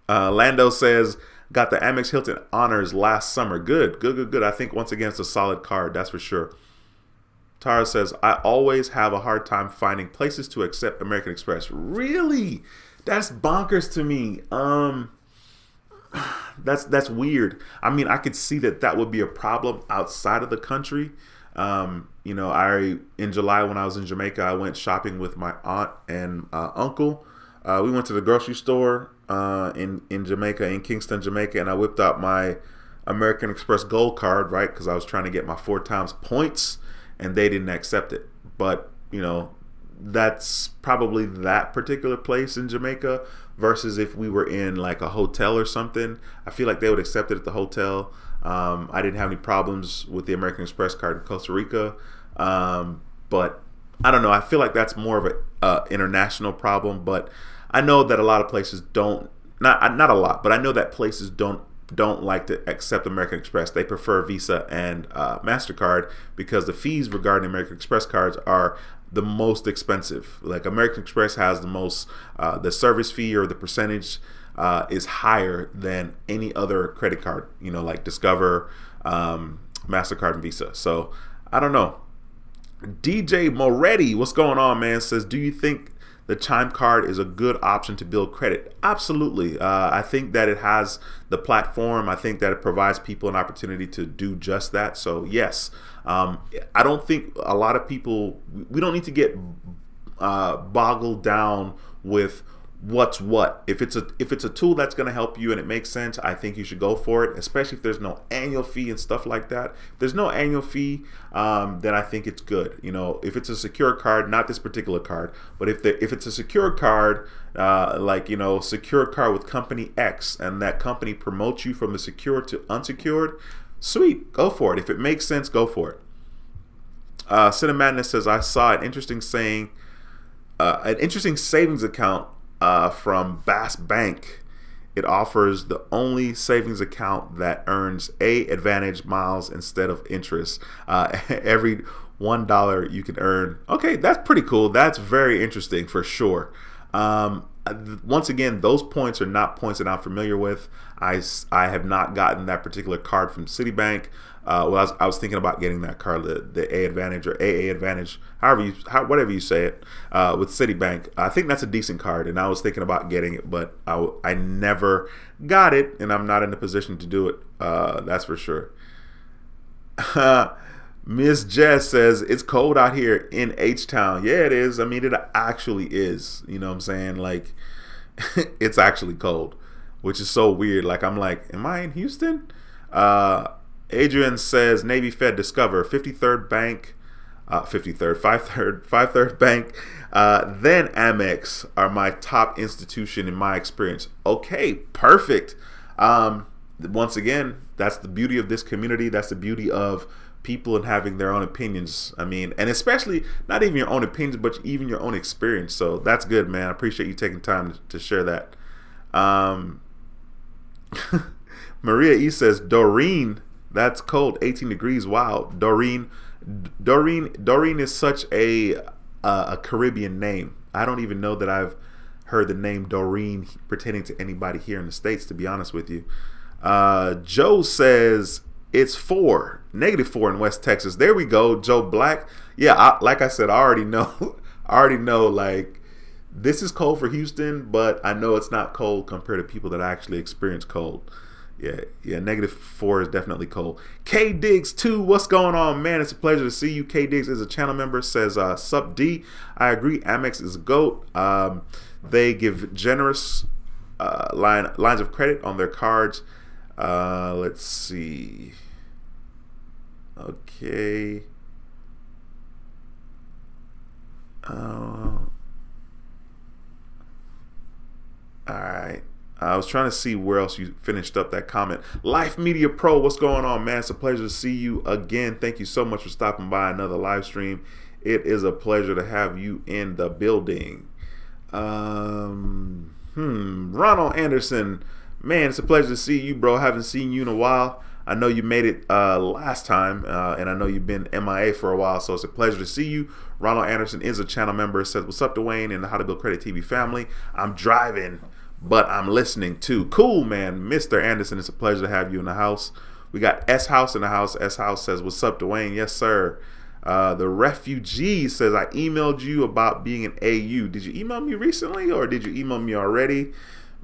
Lando says, got the Amex Hilton honors last summer. Good. I think once again it's a solid card, that's for sure. Tara says, I always have a hard time finding places to accept American Express. Really? That's bonkers to me. That's weird. I mean, I could see that would be a problem outside of the country. You know, in July when I was in Jamaica, I went shopping with my aunt and uncle. We went to the grocery store in Jamaica, in Kingston, Jamaica, and I whipped out my American Express Gold card, right? Because I was trying to get my 4 times points, and they didn't accept it. But, you know, that's probably that particular place in Jamaica versus if we were in like a hotel or something. I feel like they would accept it at the hotel. I didn't have any problems with the American Express card in Costa Rica. But I don't know. I feel like that's more of a international problem. But I know that a lot of places don't, not a lot, but I know that places don't like to accept American Express. They prefer Visa and MasterCard because the fees regarding American Express cards are the most expensive. Like American Express has the most, the service fee or the percentage is higher than any other credit card, you know, like Discover, MasterCard, and Visa. So I don't know. DJ Moretti, what's going on, man? Says, do you think the Chime card is a good option to build credit? Absolutely. I think that it has the platform. I think that it provides people an opportunity to do just that. So yes, I don't think a lot of people, we don't need to get boggled down with what's what. If it's a tool that's going to help you and it makes sense, I think you should go for it, especially if there's no annual fee and stuff like that. If there's no annual fee, then I think it's good. You know, if it's a secure card, not this particular card, but if it's a secure card, like, you know, secure card with company X, and that company promotes you from the secure to unsecured, sweet, go for it. If it makes sense, go for it. Cinema Madness says, I saw an interesting saying, an interesting savings account from Bass Bank. It offers the only savings account that earns advantage miles instead of interest. Every $1 you can earn. Okay, that's pretty cool. That's very interesting for sure. Once again, those points are not points that I'm familiar with. I have not gotten that particular card from Citibank. Well, I was thinking about getting that card, the A Advantage or AA Advantage, whatever you say it, with Citibank. I think that's a decent card, and I was thinking about getting it, but I never got it, and I'm not in a position to do it. That's for sure. Miss Jess says, it's cold out here in H-Town. Yeah, it is. I mean, it actually is. You know what I'm saying? Like, it's actually cold, which is so weird. Like, I'm like, am I in Houston? Adrian says, Navy Fed Discover, 53rd Bank, 5 Bank, then Amex are my top institution in my experience. Okay, perfect. Once again, that's the beauty of this community. That's the beauty of people and having their own opinions. I mean, and especially not even your own opinions, but even your own experience. So that's good, man. I appreciate you taking time to share that. Maria E says, Doreen, that's cold, 18 degrees. Wow. Doreen is such a Caribbean name. I don't even know that I've heard the name Doreen pertaining to anybody here in the States, to be honest with you. Joe says it's -4 in West Texas. There we go, Joe Black. Yeah, like I said, I already know, like, this is cold for Houston, but I know it's not cold compared to people that actually experience cold. Yeah, -4 is definitely cold. K Diggs 2, what's going on, man? It's a pleasure to see you. K Diggs is a channel member, says, sup D. I agree, Amex is a GOAT. They give generous lines of credit on their cards. Let's see. Okay. All right. I was trying to see where else you finished up that comment. Life Media Pro, what's going on, man? It's a pleasure to see you again. Thank you so much for stopping by another live stream. It is a pleasure to have you in the building. Ronald Anderson, man, it's a pleasure to see you, bro. Haven't seen you in a while. I know you made it last time, and I know you've been MIA for a while, so it's a pleasure to see you. Ronald Anderson is a channel member. Says, what's up, Duane and the How to Build Credit TV family? I'm driving, but I'm listening too. Cool, man. Mr. Anderson, it's a pleasure to have you in the house. We got S House in the house. S House says, what's up, Duane? Yes, sir. The refugee says, I emailed you about being an AU. Did you email me recently or did you email me already?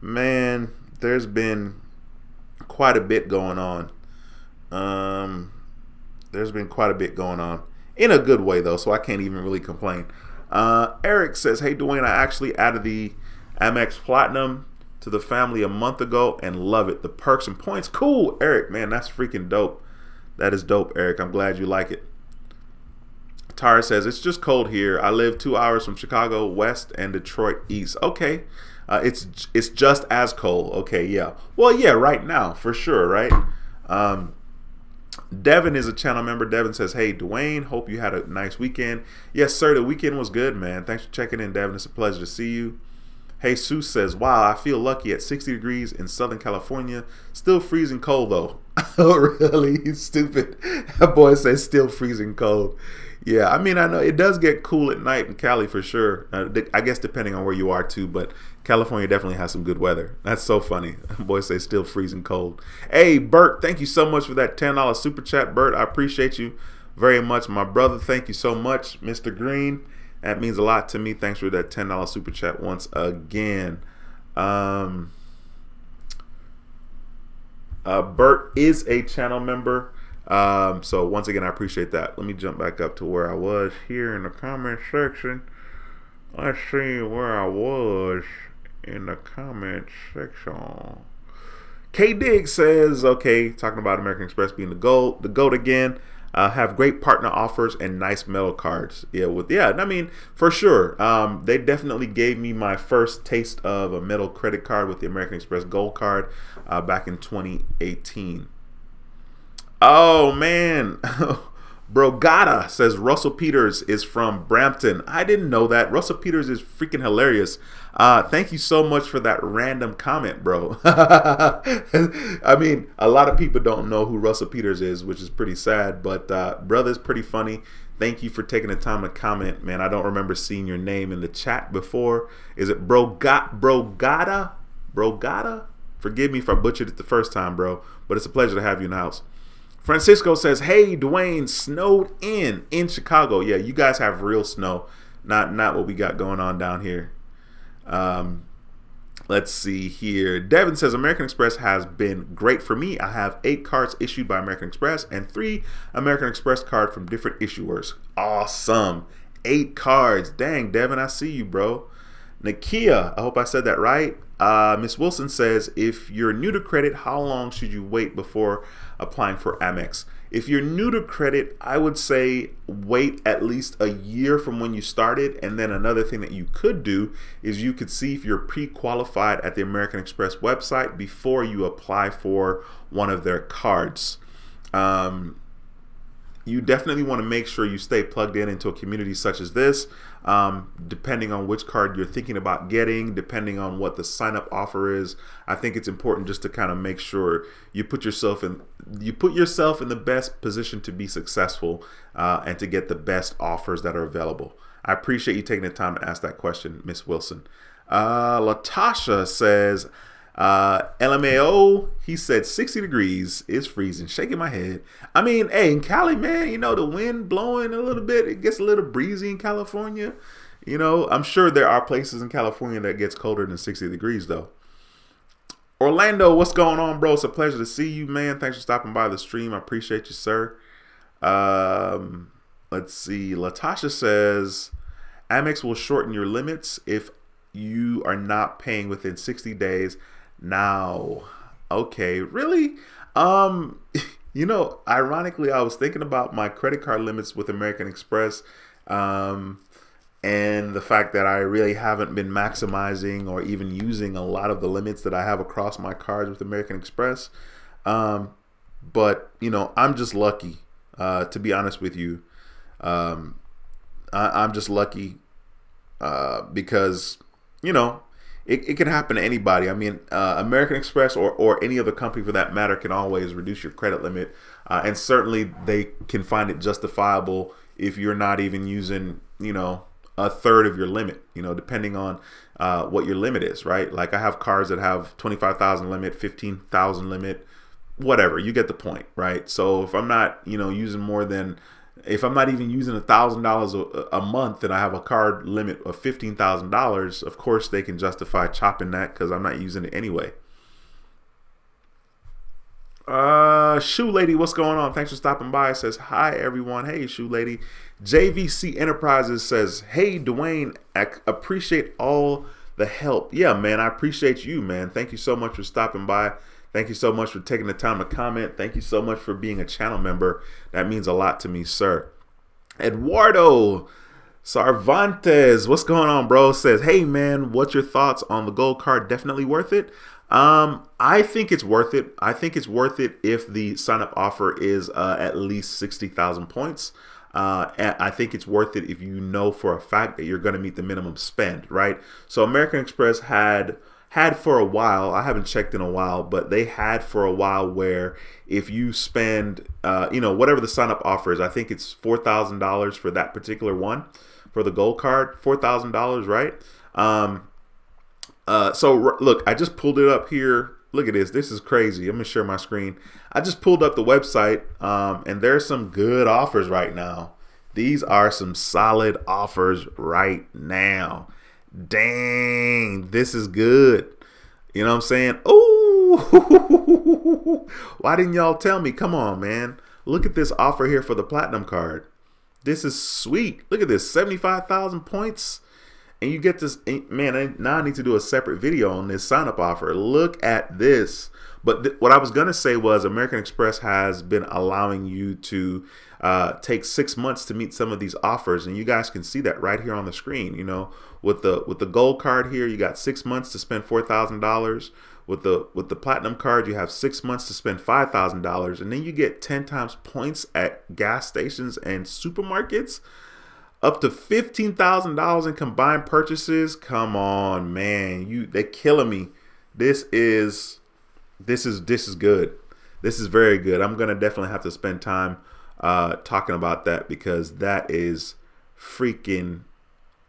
Man, there's been quite a bit going on. There's been quite a bit going on in a good way, though, so I can't even really complain. Eric says, hey, Duane, I actually added the Amex Platinum to the family a month ago and love it. The perks and points. Cool, Eric, man, that's freaking dope. That is dope, Eric. I'm glad you like it. Tara says, it's just cold here. I live 2 hours from Chicago West and Detroit East. Okay. It's just as cold. Okay, yeah. Well, yeah, right now, for sure, right? Devin is a channel member. Devin says, hey, Duane, hope you had a nice weekend. Yes, sir, the weekend was good, man. Thanks for checking in, Devin. It's a pleasure to see you. Hey, Sue says, wow, I feel lucky at 60 degrees in Southern California. Still freezing cold, though. Oh, really? He's stupid. That boy says still freezing cold. Yeah, I mean, I know it does get cool at night in Cali for sure. I guess depending on where you are too, but California definitely has some good weather. That's so funny. Boys say still freezing cold. Hey, Bert, thank you so much for that $10 super chat, Bert. I appreciate you very much, my brother. Thank you so much, Mr. Green. That means a lot to me. Thanks for that $10 super chat once again. Bert is a channel member. So once again, I appreciate that. Let me jump back up to where I was here in the comment section. Let's see where I was in the comment section. K Dig says, okay, talking about American Express being the GOAT again. Have great partner offers and nice metal cards. Yeah, I mean, for sure. They definitely gave me my first taste of a metal credit card with the American Express Gold Card back in 2018. Oh, man. Brogata says Russell Peters is from Brampton. I didn't know that. Russell Peters is freaking hilarious. Thank you so much for that random comment, bro. I mean, a lot of people don't know who Russell Peters is, which is pretty sad, but brother's pretty funny. Thank you for taking the time to comment, man. I don't remember seeing your name in the chat before. Is it Brogata? Forgive me if I butchered it the first time, bro, but it's a pleasure to have you in the house. Francisco says, hey, Duane, snowed in Chicago. Yeah, you guys have real snow, not what we got going on down here. Let's see here. Devin says, American Express has been great for me. I have 8 cards issued by American Express and 3 American Express cards from different issuers. Awesome. 8 cards. Dang, Devin, I see you, bro. Nakia, I hope I said that right. Miss Wilson says, if you're new to credit, how long should you wait before applying for Amex? If you're new to credit, I would say wait at least a year from when you started. And then another thing that you could do is you could see if you're pre-qualified at the American Express website before you apply for one of their cards. You definitely want to make sure you stay plugged into a community such as this. Depending on which card you're thinking about getting, depending on what the sign-up offer is, I think it's important just to kind of make sure you put yourself in the best position to be successful and to get the best offers that are available. I appreciate you taking the time to ask that question, Miss Wilson. Latasha says, LMAO, he said 60 degrees is freezing. Shaking my head. I mean, hey, in Cali, man, you know, the wind blowing a little bit. It gets a little breezy in California. You know, I'm sure there are places in California that gets colder than 60 degrees, though. Orlando, what's going on, bro? It's a pleasure to see you, man. Thanks for stopping by the stream. I appreciate you, sir. Let's see. Latasha says, Amex will shorten your limits if you are not paying within 60 days. Now, okay, really? You know, ironically, I was thinking about my credit card limits with American Express, and the fact that I really haven't been maximizing or even using a lot of the limits that I have across my cards with American Express. But, you know, I'm just lucky, to be honest with you. I'm just lucky because, you know, it can happen to anybody. I mean, American Express or any other company for that matter can always reduce your credit limit. And certainly they can find it justifiable if you're not even using, a third of your limit, depending on what your limit is, right? Like I have cars that have 25,000 limit, 15,000 limit, whatever. You get the point, right? So if I'm not, using more than, if I'm not even using $1,000 a month and I have a card limit of $15,000, of course they can justify chopping that because I'm not using it anyway. Shoe Lady, what's going on? Thanks for stopping by. Says hi everyone. Hey Shoe Lady. JVC Enterprises says, hey Duane, I appreciate all the help. Yeah, man, I appreciate you, man. Thank you so much for stopping by. Thank you so much for taking the time to comment. Thank you so much for being a channel member. That means a lot to me, sir. Eduardo Cervantes, what's going on, bro? Says, hey man, what's your thoughts on the gold card? Definitely worth it. I think it's worth it. I think it's worth it if the sign-up offer is at least 60,000 points. And I think it's worth it if you know for a fact that you're going to meet the minimum spend, right? So American Express had for a while, I haven't checked in a while, but they had for a while where if you spend, whatever the sign-up offer is, I think it's $4,000 for that particular one, for the gold card, $4,000, right? So look, I just pulled it up here. Look at this. This is crazy. I'm going to share my screen. I just pulled up the website, and there's some good offers right now. These are some solid offers right now. Dang, this is good. You know what I'm saying? Oh, why didn't y'all tell me? Come on, man. Look at this offer here for the platinum card. This is sweet. Look at this, 75,000 points. And you get this, man, now I need to do a separate video on this sign-up offer. Look at this. But what I was going to say was American Express has been allowing you to take 6 months to meet some of these offers. And you guys can see that right here on the screen. With the gold card here, you got 6 months to spend $4,000. With the platinum card, you have 6 months to spend $5,000. And then you get 10 times points at gas stations and supermarkets. Up to $15,000 in combined purchases. Come on, man. They're killing me. This is good. This is very good. I'm gonna definitely have to spend time talking about that because that is freaking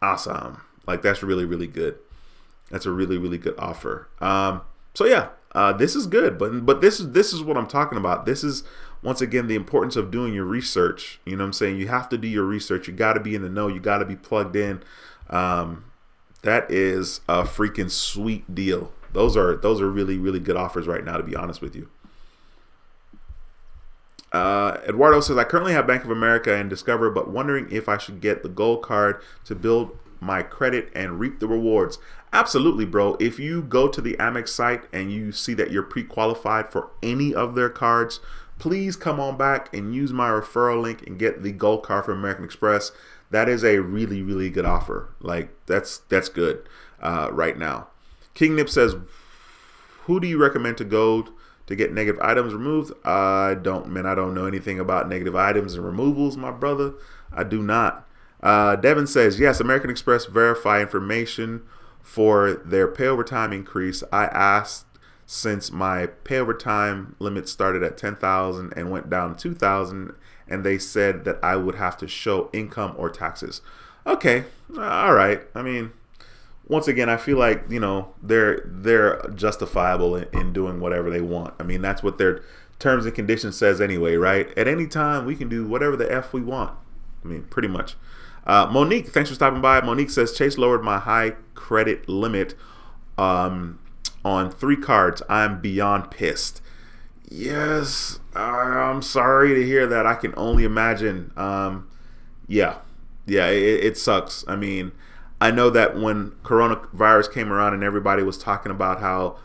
awesome. Like that's really, really good. That's a really, really good offer. So yeah, this is good. But this is what I'm talking about. This is once again the importance of doing your research. You know what I'm saying? You have to do your research. You got to be in the know. You got to be plugged in. That is a freaking sweet deal. Those are really, really good offers right now, to be honest with you. Eduardo says, I currently have Bank of America and Discover, but wondering if I should get the gold card to build my credit and reap the rewards. Absolutely, bro. If you go to the Amex site and you see that you're pre-qualified for any of their cards, please come on back and use my referral link and get the gold card from American Express. That is a really, really good offer. Like that's good right now. King Nip says, who do you recommend to go to get negative items removed? I don't know anything about negative items and removals, my brother. I do not. Devin says, yes, American Express verify information for their pay overtime increase. I asked since my pay overtime limit started at 10,000 and went down to 2,000, and they said that I would have to show income or taxes. Okay, all right. I mean, once again, I feel like, they're justifiable in doing whatever they want. I mean, that's what their terms and conditions says anyway, right? At any time, we can do whatever the F we want. I mean, pretty much. Monique, thanks for stopping by. Monique says, Chase lowered my high credit limit on 3 cards. I'm beyond pissed. Yes, I'm sorry to hear that. I can only imagine. It sucks. I mean, I know that when coronavirus came around and everybody was talking about how,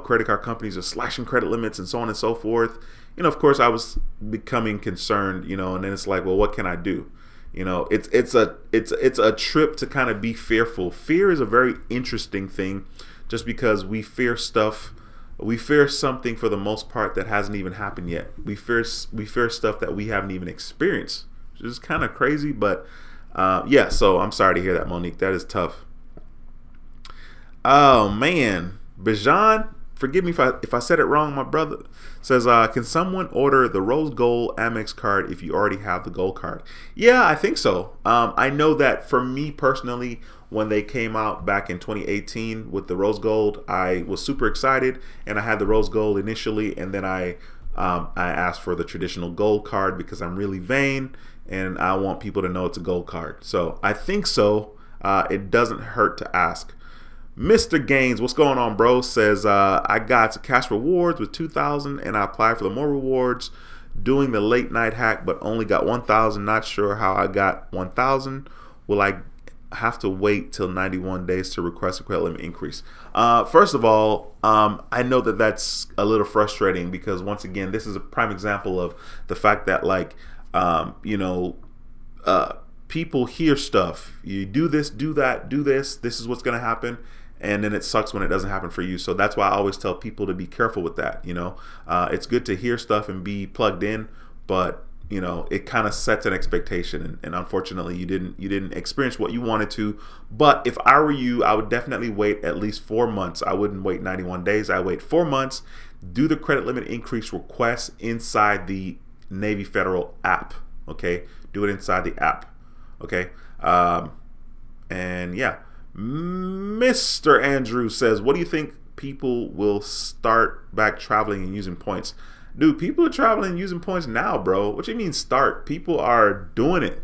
credit card companies are slashing credit limits and so on and so forth, of course I was becoming concerned, and then it's like, well, what can I do? It's a trip to kind of be fearful. Fear is a very interesting thing just because we fear stuff. We fear something for the most part that hasn't even happened yet. We fear stuff that we haven't even experienced, which is kind of crazy, but yeah, so I'm sorry to hear that, Monique. That is tough. Oh man, Bijan, forgive me if I said it wrong. My brother says, can someone order the rose gold Amex card if you already have the gold card? Yeah, I think so. I know that for me personally, when they came out back in 2018 with the rose gold, I was super excited, and I had the rose gold initially, and then I asked for the traditional gold card because I'm really vain and I want people to know it's a gold card. So I think so. It doesn't hurt to ask. Mr. Gaines, what's going on, bro? Says, I got cash rewards with 2,000 and I applied for the more rewards doing the late night hack, but only got 1,000. Not sure how I got 1,000. Will I have to wait till 91 days to request a credit limit increase? First of all, I know that that's a little frustrating because once again, this is a prime example of the fact that people hear stuff. You do this, do that, do this. This is what's going to happen. And then it sucks when it doesn't happen for you. So that's why I always tell people to be careful with that. It's good to hear stuff and be plugged in, but it kind of sets an expectation. And unfortunately, you didn't experience what you wanted to. But if I were you, I would definitely wait at least 4 months. I wouldn't wait 91 days. I wait 4 months. Do the credit limit increase request inside the Navy Federal app. Okay, do it inside the app. Okay, and yeah. Mr. Andrew says, what do you think people will start back traveling and using points? Dude, people are traveling and using points now, bro. What do you mean start? People are doing it.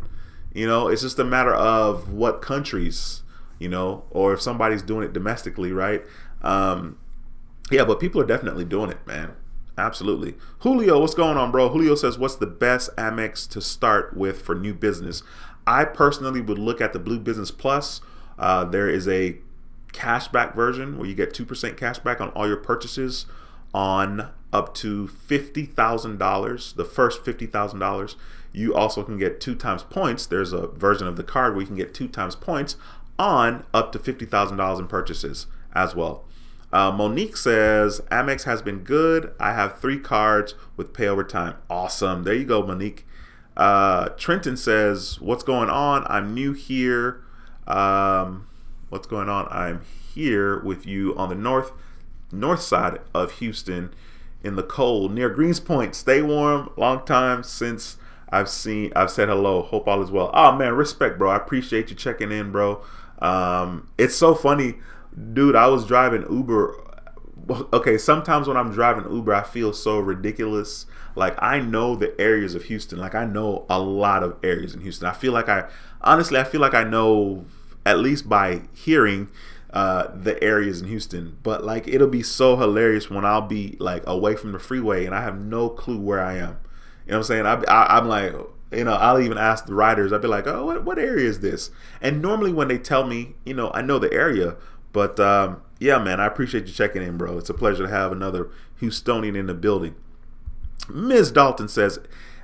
It's just a matter of what countries, or if somebody's doing it domestically, right? Yeah, but people are definitely doing it, man. Absolutely. Julio, what's going on, bro? Julio says, what's the best Amex to start with for new business? I personally would look at the Blue Business Plus. There is a cashback version where you get 2% cashback on all your purchases on up to $50,000. The first $50,000. You also can get 2 times points. There's a version of the card where you can get 2 times points on up to $50,000 in purchases as well. Monique says, Amex has been good. I have 3 cards with pay over time. Awesome. There you go, Monique. Trenton says, what's going on? I'm new here. What's going on? I'm here with you on the north side of Houston in the cold near Greens Point. Stay warm. Long time since I've said hello. Hope all is well. Oh man, respect, bro. I appreciate you checking in, bro. It's so funny, dude. I was driving Uber. Okay, sometimes when I'm driving Uber, I feel so ridiculous. Like, I know the areas of Houston. Like, I know a lot of areas in Houston. I feel like I know, at least by hearing, the areas in Houston. But like, it'll be so hilarious when I'll be like away from the freeway and I have no clue where I am. You know what I'm saying? I'm like, I'll even ask the riders. I'll be like, oh, what area is this? And normally when they tell me, I know the area. But yeah, man, I appreciate you checking in, bro. It's a pleasure to have another Houstonian in the building. Ms. Dalton says,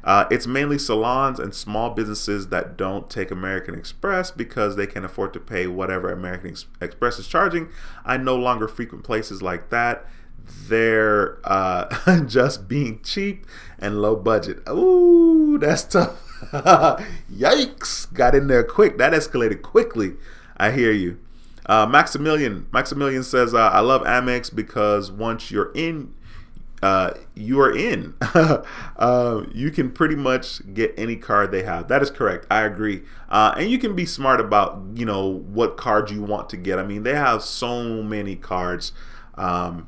it's mainly salons and small businesses that don't take American Express because they can afford to pay whatever American Express is charging. I no longer frequent places like that. They're just being cheap and low budget. Ooh, that's tough. Yikes. Got in there quick. That escalated quickly. I hear you. Maximilian says, I love Amex because once you're in, you are in. You can pretty much get any card they have. That is correct. I agree. And you can be smart about, what card you want to get. I mean, they have so many cards, and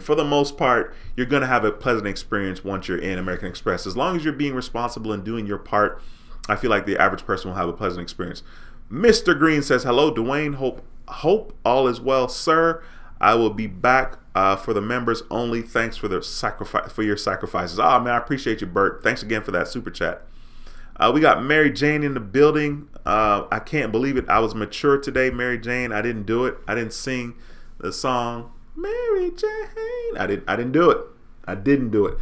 for the most part, you're going to have a pleasant experience once you're in American Express. As long as you're being responsible and doing your part, I feel like the average person will have a pleasant experience. Mr. Green says, hello, Duane. Hope all is well, sir. I will be back for the members only. Thanks for your sacrifices. Oh man, I appreciate you, Bert. Thanks again for that super chat. We got Mary Jane in the building. I can't believe it. I was mature today, Mary Jane. I didn't do it. I didn't sing the song Mary Jane. I didn't do it. I didn't do it.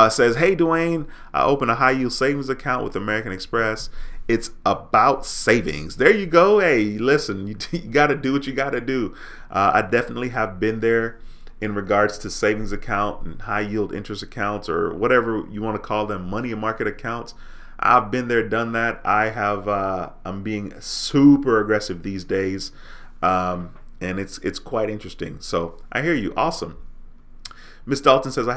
Says, hey Duane, I opened a high yield savings account with American Express. It's about savings. There you go. Hey, listen, you got to do what you got to do. I definitely have been there in regards to savings account and high yield interest accounts, or whatever you want to call them, money market accounts. I've been there, done that. I'm being super aggressive these days. And and it's quite interesting. So I hear you. Awesome. Miss Dalton says I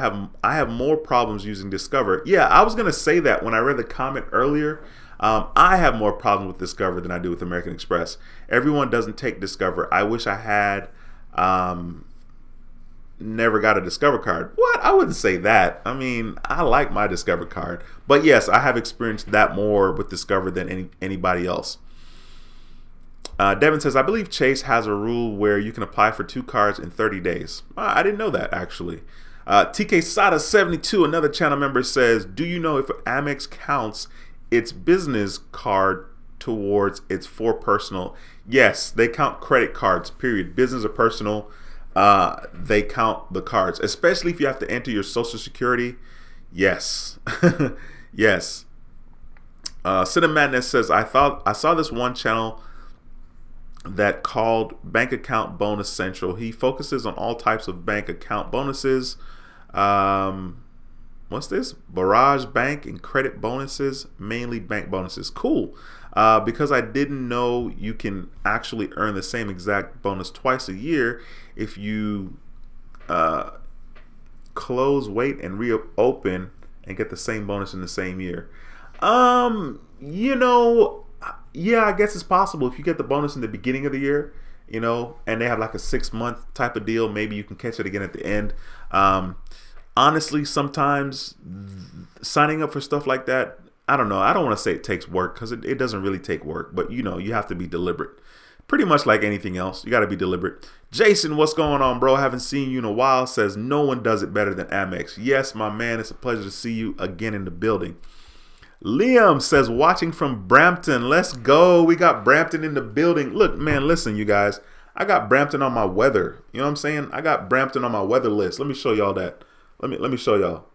have more problems using Discover. Yeah, I was gonna say that when I read the comment earlier. I have more problems with Discover than I do with American Express. Everyone doesn't take Discover. I wish I had never got a Discover card. What? I wouldn't say that. I mean, I like my Discover card, but yes, I have experienced that more with Discover than anybody else. Devin says, I believe Chase has a rule where you can apply for 2 cards in 30 days. I didn't know that, actually. TK Sada 72, another channel member, says, do you know if Amex counts its business card towards its for personal? Yes, they count credit cards, period. Business or personal, they count the cards, especially if you have to enter your social security. Yes. Yes. Cinema Madness says, I saw this one channel that called Bank Account Bonus Central. He focuses on all types of bank account bonuses. What's this? Barrage Bank and credit bonuses, mainly bank bonuses. Cool. Because I didn't know you can actually earn the same exact bonus twice a year if you close, wait, and reopen and get the same bonus in the same year. Yeah, I guess it's possible if you get the bonus in the beginning of the year, and they have like a 6-month type of deal. Maybe you can catch it again at the end. Honestly, sometimes signing up for stuff like that, I don't know. I don't want to say it takes work because it doesn't really take work, but you have to be deliberate. Pretty much like anything else, you got to be deliberate. Jason, what's going on, bro? Haven't seen you in a while. Says no one does it better than Amex. Yes, my man. It's a pleasure to see you again in the building. Liam says, watching from Brampton. Let's go. We got Brampton in the building. Look, man, listen, you guys. I got Brampton on my weather. You know what I'm saying? I got Brampton on my weather list. Let me show y'all that. Let me show y'all.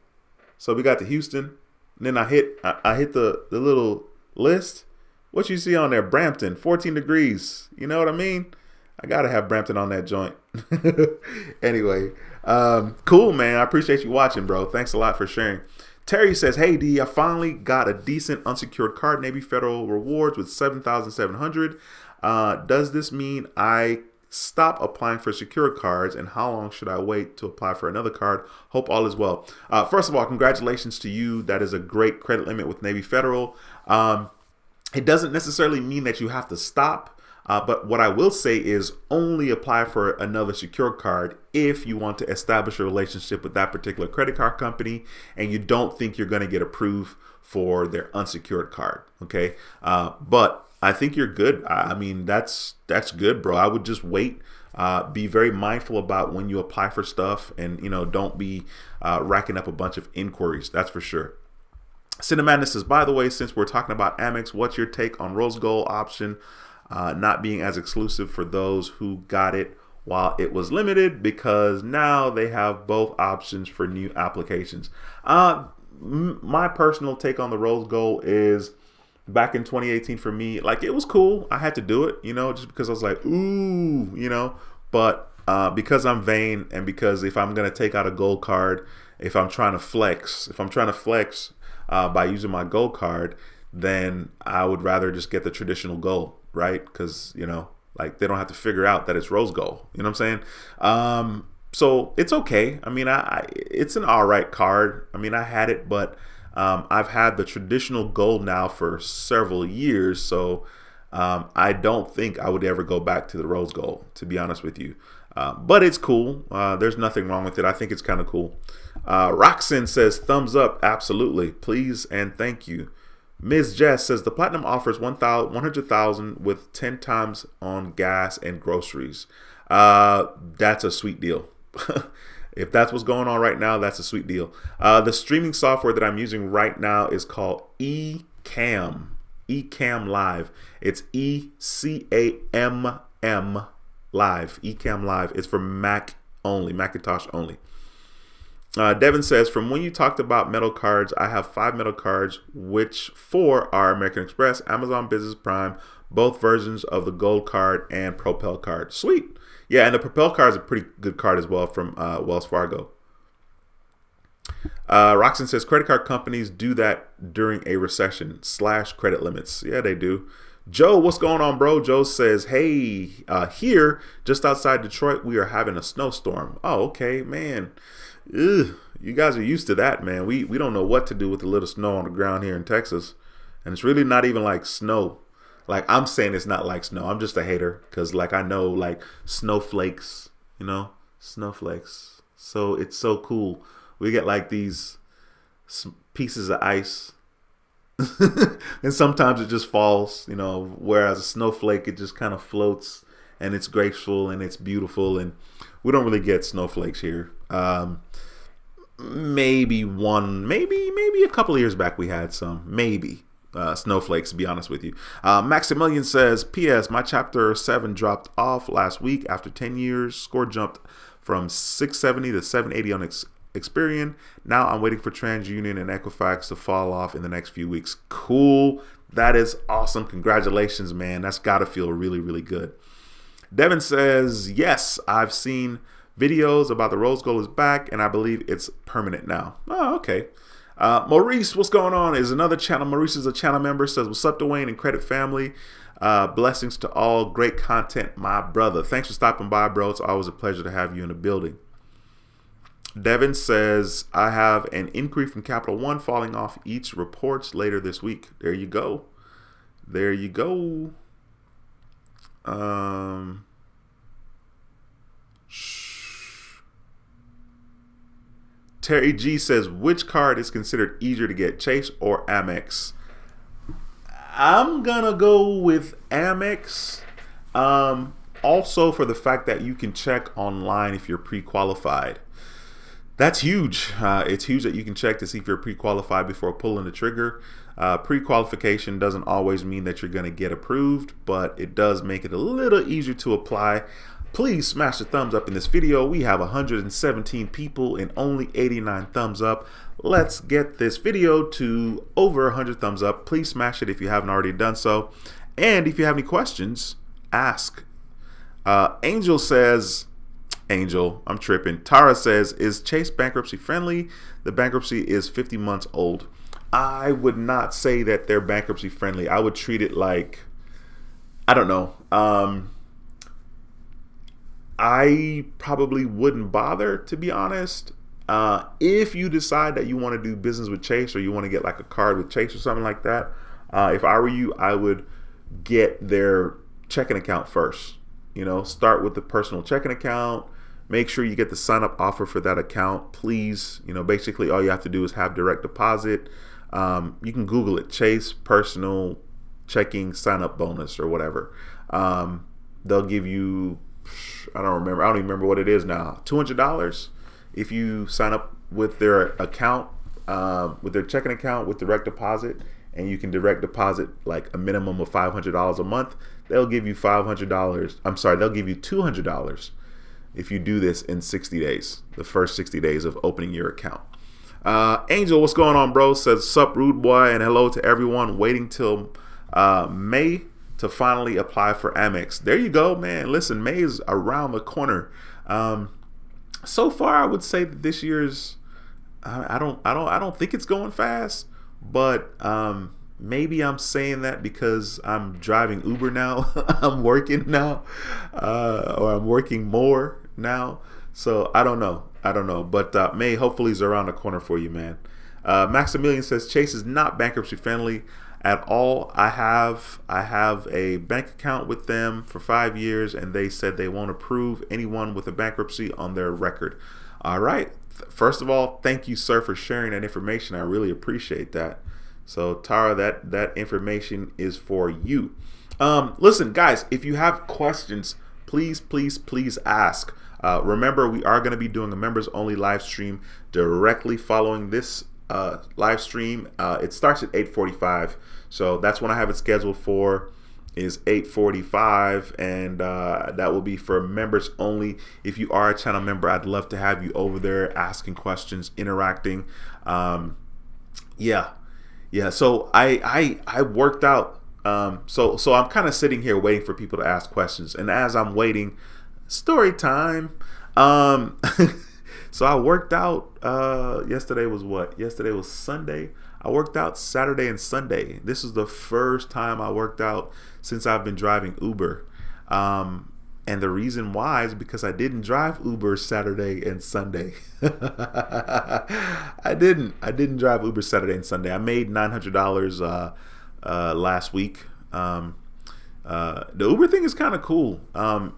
So we got the Houston. And then I hit the little list. What you see on there? Brampton, 14 degrees. You know what I mean? I got to have Brampton on that joint. Anyway, cool, man. I appreciate you watching, bro. Thanks a lot for sharing. Terry says, hey, D, I finally got a decent unsecured card, Navy Federal Rewards with $7,700. Does this mean I stop applying for secured cards, and how long should I wait to apply for another card? Hope all is well. First of all, congratulations to you. That is a great credit limit with Navy Federal. It doesn't necessarily mean that you have to stop. But what I will say is only apply for another secured card if you want to establish a relationship with that particular credit card company and you don't think you're going to get approved for their unsecured card. Okay. But I think you're good. I mean, that's good, bro. I would just wait. Be very mindful about when you apply for stuff and, don't be racking up a bunch of inquiries. That's for sure. Cinemadness says, by the way, since we're talking about Amex, what's your take on Rose Gold option not being as exclusive for those who got it while it was limited, because now they have both options for new applications? My personal take on the Rose Gold is back in 2018 for me, like, it was cool. I had to do it, just because I was like, ooh, but because I'm vain and because if I'm going to take out a gold card, if I'm trying to flex by using my gold card, then I would rather just get the traditional gold, right? Because, like, they don't have to figure out that it's rose gold. You know what I'm saying? So it's okay. I mean, it's an all right card. I mean, I had it, but I've had the traditional gold now for several years. So I don't think I would ever go back to the rose gold, to be honest with you. But it's cool. There's nothing wrong with it. I think it's kind of cool. Roxanne says, thumbs up. Absolutely. Please and thank you. Ms. Jess says, the Platinum offers $100,000 with 10 times on gas and groceries. That's a sweet deal. If that's what's going on right now, that's a sweet deal. The streaming software that I'm using right now is called eCam Live. It's ECAMM Live. eCam Live. It's for Mac only, Macintosh only. Devin says, from when you talked about metal cards, I have 5 metal cards, which 4 are American Express, Amazon Business Prime, both versions of the gold card and Propel card. Sweet. Yeah, and the Propel card is a pretty good card as well from Wells Fargo. Roxanne says, credit card companies do that during a recession / credit limits. Yeah, they do. Joe, what's going on, bro? Joe says, hey, here, just outside Detroit, we are having a snowstorm. Oh, okay, man. Ugh, you guys are used to that, man. We don't know what to do with the little snow on the ground here in Texas. And it's really not even like snow. Like, I'm saying it's not like snow. I'm just a hater because, like, I know, like, snowflakes, snowflakes. So it's so cool. We get, like, these pieces of ice. And sometimes it just falls, whereas a snowflake, it just kind of floats and it's graceful and it's beautiful. And we don't really get snowflakes here. Maybe a couple of years back we had some, maybe. Snowflakes, to be honest with you. Maximilian says, P.S. My chapter 7 dropped off last week after 10 years. Score jumped from 670 to 780 on Experian. Now I'm waiting for TransUnion and Equifax to fall off in the next few weeks. Cool. That is awesome. Congratulations, man. That's got to feel really, really good. Devin says, yes, I've seen videos about the Rose Gold is back, and I believe it's permanent now. Oh, okay. Maurice, what's going on? Is another channel. Maurice is a channel member. Says, what's up, Duane and Credit family? Blessings to all. Great content, my brother. Thanks for stopping by, bro. It's always a pleasure to have you in the building. Devin says, I have an inquiry from Capital One falling off each reports later this week. There you go. There you go. Terry G says, which card is considered easier to get, Chase or Amex? I'm going to go with Amex. Also for the fact that you can check online if you're pre-qualified. That's huge. It's huge that you can check to see if you're pre-qualified before pulling the trigger. Pre-qualification doesn't always mean that you're going to get approved, but it does make it a little easier to apply. Please smash the thumbs up in this video. We have 117 people and only 89 thumbs up. Let's get this video to over 100 thumbs up. Please smash it if you haven't already done so. And if you have any questions, ask. Angel says... I'm tripping. Tara says, is Chase bankruptcy friendly? The bankruptcy is 50 months old. I would not say that they're bankruptcy friendly. I would treat it like, I don't know. I probably wouldn't bother, to be honest. If you decide that you want to do business with Chase or you want to get like a card with Chase or something like that, if I were you, I would get their checking account first. Start with the personal checking account. Make sure you get the sign up offer for that account, please. Basically all you have to do is have direct deposit. You can Google it, Chase personal checking sign up bonus or whatever. They'll give you, I don't even remember what it is now, $200 if you sign up with their account, with their checking account with direct deposit, and you can direct deposit like a minimum of $500 a month. They'll give you $500. I'm sorry, they'll give you $200 if you do this in 60 days, the first 60 days of opening your account. Angel, what's going on, bro? Says, sup, rude boy, and hello to everyone waiting till May to finally apply for Amex. There you go, man. Listen, May is around the corner. So far, I would say that this year's, I don't think it's going fast, but maybe I'm saying that because I'm driving Uber now. I'm working now, or I'm working more now. So I don't know. But May hopefully is around the corner for you, man. Maximilian says, Chase is not bankruptcy friendly at all. I have a bank account with them for 5 years, and they said they won't approve anyone with a bankruptcy on their record. All right. First of all, thank you, sir, for sharing that information. I really appreciate that. So Tara, that information is for you. Listen, guys, if you have questions, please ask. Remember, we are going to be doing a members only live stream directly following this live stream. It starts at 8:45, so that's when I have it scheduled for, is 8:45, and that will be for members only. If you are a channel member, I'd love to have you over there asking questions, interacting. So I worked out. So I'm kind of sitting here waiting for people to ask questions, and as I'm waiting, story time. So I worked out. Yesterday was what? Yesterday was Sunday. I worked out Saturday and Sunday. This is the first time I worked out since I've been driving Uber. And the reason why is because I didn't drive Uber Saturday and Sunday. I didn't drive Uber Saturday and Sunday. I made $900 last week. The Uber thing is kind of cool.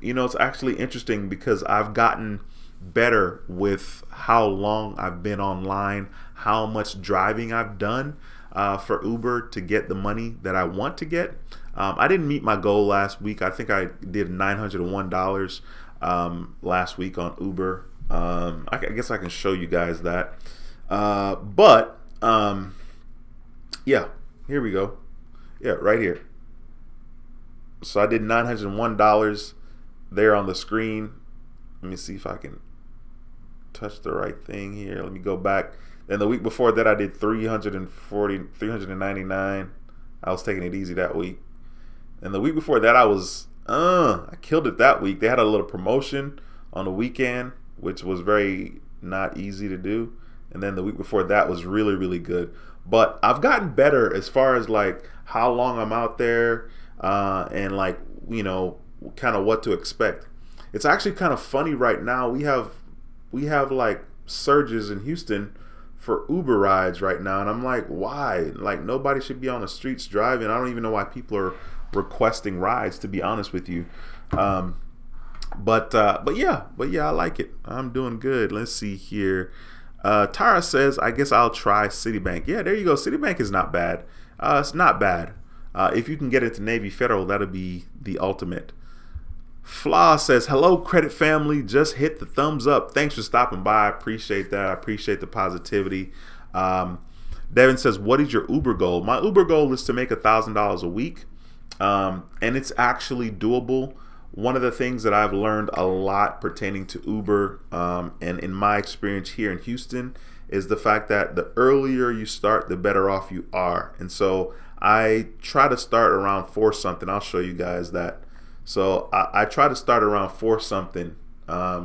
It's actually interesting because I've gotten better with how long I've been online, how much driving I've done for Uber to get the money that I want to get. I didn't meet my goal last week. I think I did $901 last week on Uber. I guess I can show you guys that. Yeah, here we go. Yeah, right here. So I did $901 there on the screen. Let me see if I can touch the right thing here. Let me go back. Then the week before that, I did $399. I was taking it easy that week. And the week before that, I killed it that week. They had a little promotion on the weekend, which was very not easy to do. And then the week before that was really, really good. But I've gotten better as far as like how long I'm out there and like, kind of what to expect. It's actually kind of funny right now. We have like surges in Houston for Uber rides right now. And I'm like, why? Like nobody should be on the streets driving. I don't even know why people are requesting rides, to be honest with you. But yeah, I like it. I'm doing good. Let's see here. Tara says, I guess I'll try Citibank. Yeah, there you go. Citibank is not bad. It's not bad. If you can get into Navy Federal, that'll be the ultimate. Flaw says, hello, credit family. Just hit the thumbs up. Thanks for stopping by. I appreciate that. I appreciate the positivity. Devin says, what is your Uber goal? My Uber goal is to make $1,000 a week. And it's actually doable. One of the things that I've learned a lot pertaining to Uber and in my experience here in Houston is the fact that the earlier you start, the better off you are. And so I try to start around 4 something. I'll show you guys that. So I try to start around 4 something. I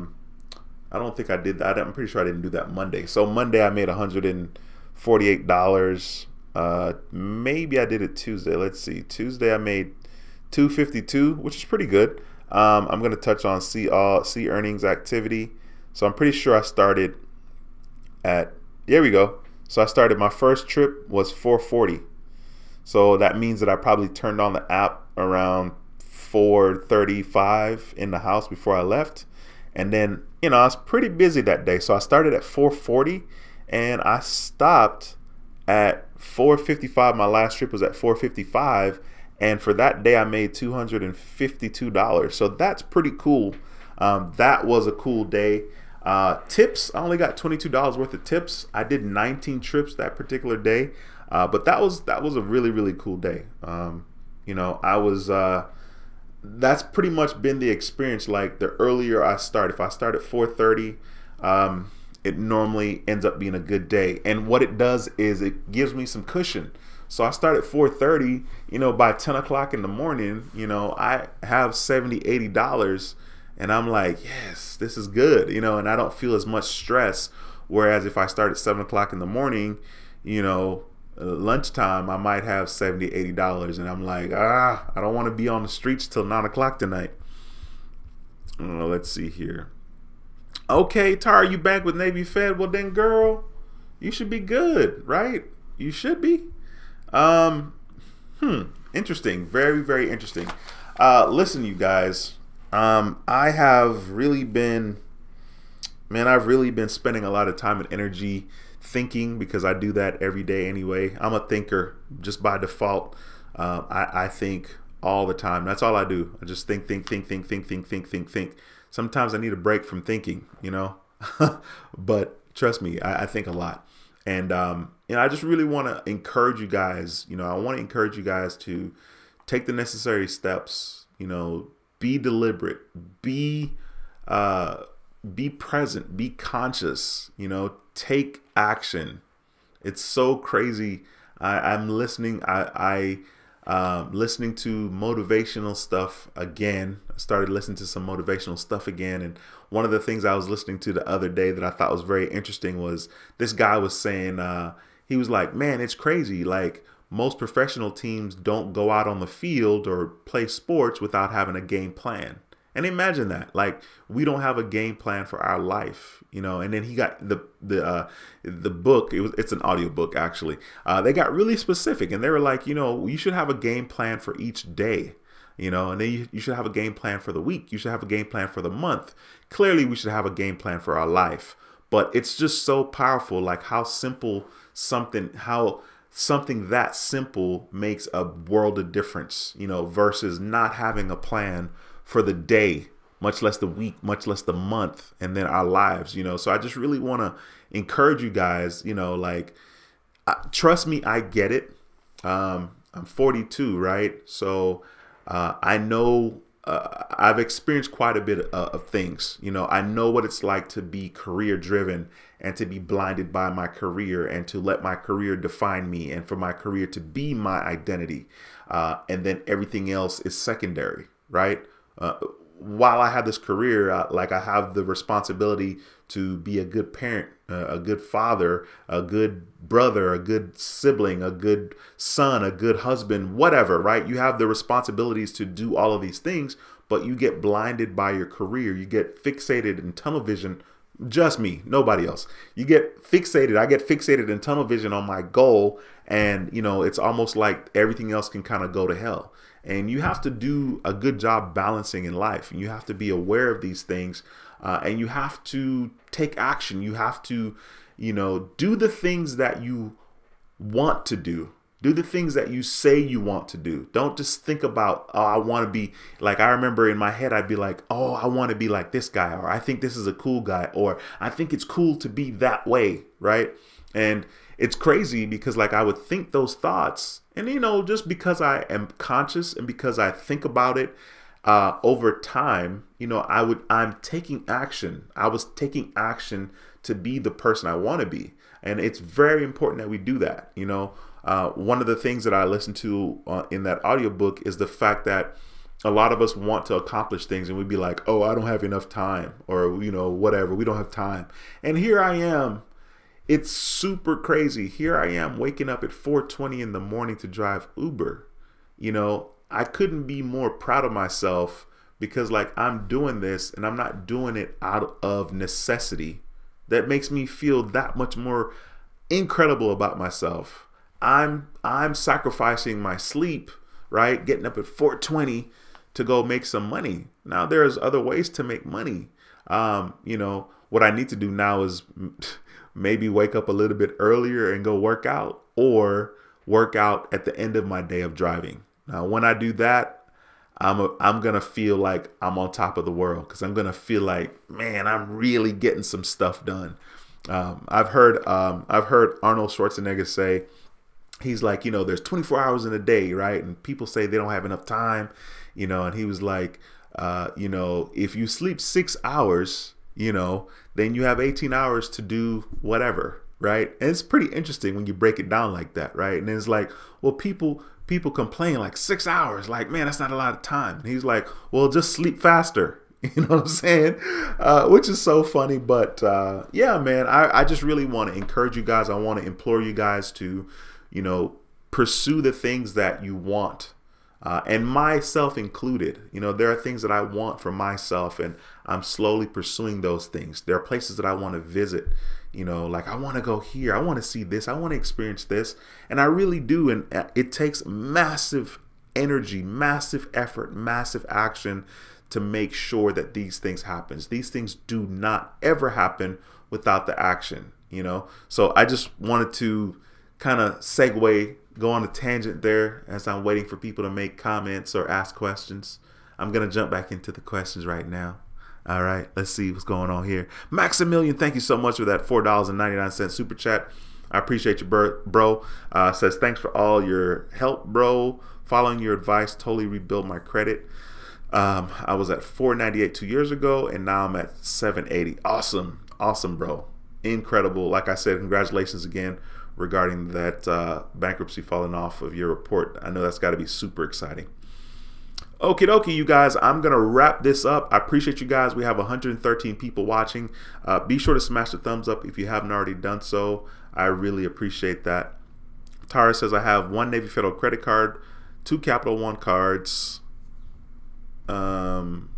don't think I did that. I'm pretty sure I didn't do that Monday. So Monday I made $148. Maybe I did it Tuesday. Let's see. Tuesday I made $252, which is pretty good. I'm going to touch on see earnings activity. So I'm pretty sure I started at, here we go. So I started, my first trip was $440. So that means that I probably turned on the app around $435 in the house before I left. And then, I was pretty busy that day. So I started at $440 and I stopped at $455. My last trip was at $455. And for that day, I made $252. So that's pretty cool. That was a cool day. Tips, I only got $22 worth of tips. I did 19 trips that particular day. But that was a really, really cool day. That's pretty much been the experience. Like the earlier I start, if I start at 4:30, it normally ends up being a good day. And what it does is it gives me some cushion. So I start at 4:30, by 10 o'clock in the morning, I have $70, $80 and I'm like, yes, this is good, and I don't feel as much stress. Whereas if I start at 7 o'clock in the morning, lunchtime, I might have $70, $80 and I'm like, I don't want to be on the streets till 9 o'clock tonight. Let's see here. Okay, Tara, you back with Navy Fed? Well then, girl, you should be good, right? You should be. Interesting. Very, very interesting. Listen, you guys, I have really been, I've really been spending a lot of time and energy thinking, because I do that every day anyway. I'm a thinker just by default. I think all the time. That's all I do. I just think. Sometimes I need a break from thinking, but trust me, I think a lot. And, I just really want to encourage you guys, I want to encourage you guys to take the necessary steps, be deliberate, be present, be conscious, take action. It's so crazy. I'm listening. Listening to motivational stuff again. I started listening to some motivational stuff again. And one of the things I was listening to the other day that I thought was very interesting was this guy was saying, he was like, man, it's crazy. Like most professional teams don't go out on the field or play sports without having a game plan. And imagine that, like we don't have a game plan for our life, you know. And then he got the book. It's an audio book actually. They got really specific, and they were like, you know, you should have a game plan for each day, you know, and then you should have a game plan for the week. You should have a game plan for the month. Clearly, we should have a game plan for our life. But it's just so powerful, like how something that simple makes a world of difference, you know, versus not having a plan for the day, much less the week, much less the month, and then our lives, you know. So I just really want to encourage you guys, you know, like, trust me, I get it. I'm 42, right? So I know I've experienced quite a bit of things. You know, I know what it's like to be career driven and to be blinded by my career and to let my career define me and for my career to be my identity. And then everything else is secondary, right? While I have this career, like I have the responsibility to be a good parent, a good father, a good brother, a good sibling, a good son, a good husband, whatever, right? You have the responsibilities to do all of these things, but you get blinded by your career. You get fixated in tunnel vision. Just me, nobody else. You get fixated. I get fixated in tunnel vision on my goal. And, you know, it's almost like everything else can kind of go to hell. And you have to do a good job balancing in life. And you have to be aware of these things. And you have to take action. You have to, you know, do the things that you want to do. Do the things that you say you want to do. Don't just think about, oh, I want to be like, I remember in my head, I'd be like, oh, I want to be like this guy, or I think this is a cool guy, or I think it's cool to be that way, right? And it's crazy because like I would think those thoughts, and you know, just because I am conscious and because I think about it over time, you know, I'm taking action. I was taking action to be the person I want to be. And it's very important that we do that. You know, one of the things that I listened to in that audiobook is the fact that a lot of us want to accomplish things and we'd be like, oh, I don't have enough time, or, you know, whatever, we don't have time. And here I am. It's super crazy. Here I am waking up at 4:20 in the morning to drive Uber. You know, I couldn't be more proud of myself because like I'm doing this and I'm not doing it out of necessity. That makes me feel that much more incredible about myself. I'm sacrificing my sleep, right? Getting up at 4:20 to go make some money. Now there's other ways to make money. You know, what I need to do now is maybe wake up a little bit earlier and go work out, or work out at the end of my day of driving. Now, when I do that, I'm going to feel like I'm on top of the world, because I'm going to feel like, man, I'm really getting some stuff done. I've heard Arnold Schwarzenegger say, he's like, you know, there's 24 hours in a day, right? And people say they don't have enough time, you know, and he was like, you know, if you sleep 6 hours, you know, then you have 18 hours to do whatever, right? And it's pretty interesting when you break it down like that, right? And it's like, well, people complain like 6 hours, like, man, that's not a lot of time. And he's like, well, just sleep faster. You know what I'm saying? Which is so funny. But yeah, man, I just really want to encourage you guys. I want to implore you guys to, you know, pursue the things that you want. And myself included. You know, there are things that I want for myself, and I'm slowly pursuing those things. There are places that I want to visit, you know, like I want to go here. I want to see this. I want to experience this. And I really do. And it takes massive energy, massive effort, massive action to make sure that these things happen. These things do not ever happen without the action, you know. So I just wanted to kind of go on a tangent there as I'm waiting for people to make comments or ask questions. I'm going to jump back into the questions right now. All right, let's see what's going on here. Maximilian, thank you so much for that $4.99 super chat. I appreciate you, bro. Says, thanks for all your help, bro. Following your advice, totally rebuild my credit. I was at 498 2 years ago, and now I'm at 780. Awesome, bro. Incredible. Like I said, congratulations again regarding that bankruptcy falling off of your report. I know that's got to be super exciting. Okie dokie, you guys, I'm going to wrap this up. I appreciate you guys. We have 113 people watching. Be sure to smash the thumbs up if you haven't already done so. I really appreciate that. Tara says, I have one Navy Federal credit card, 2 Capital One cards, 1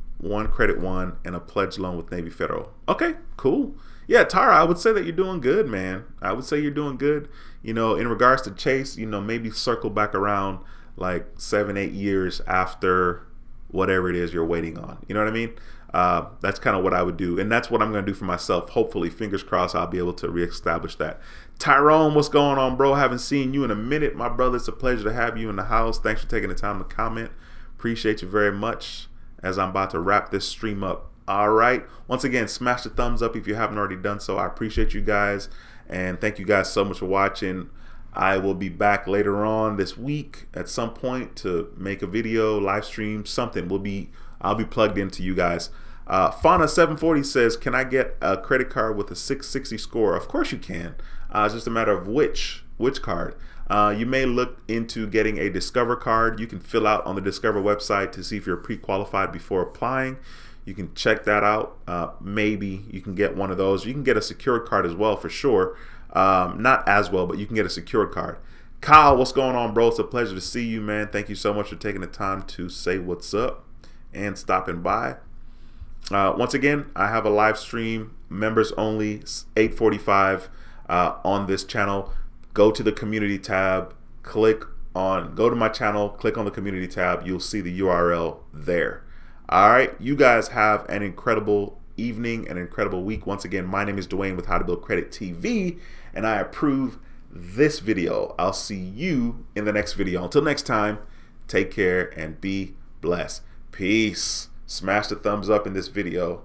Credit One, and a pledge loan with Navy Federal. Okay, cool. Yeah, Tara, I would say that you're doing good, man. I would say you're doing good. You know, in regards to Chase, you know, maybe circle back around like 7-8 years after whatever it is you're waiting on. You know what I mean? That's kind of what I would do. And that's what I'm going to do for myself. Hopefully, fingers crossed, I'll be able to reestablish that. Tyrone, what's going on, bro? Haven't seen you in a minute, my brother. It's a pleasure to have you in the house. Thanks for taking the time to comment. Appreciate you very much as I'm about to wrap this stream up. All right. Once again, smash the thumbs up if you haven't already done so. I appreciate you guys. And thank you guys so much for watching. I will be back later on this week at some point to make a video, live stream, something. I'll be plugged into you guys. Fauna740 says, can I get a credit card with a 660 score? Of course you can. It's just a matter of which card. You may look into getting a Discover card. You can fill out on the Discover website to see if you're pre-qualified before applying. You can check that out. Maybe you can get one of those. You can get a secured card as well, for sure. Not as well, but you can get a secured card. Kyle, what's going on, bro? It's a pleasure to see you, man. Thank you so much for taking the time to say what's up and stopping by. Once again, I have a live stream, members only, 8:45 on this channel. Go to the community tab, go to my channel, click on the community tab. You'll see the URL there. All right, you guys have an incredible evening, an incredible week. Once again, my name is Duane with How to Build Credit TV, and I approve this video. I'll see you in the next video. Until next time, take care and be blessed. Peace. Smash the thumbs up in this video.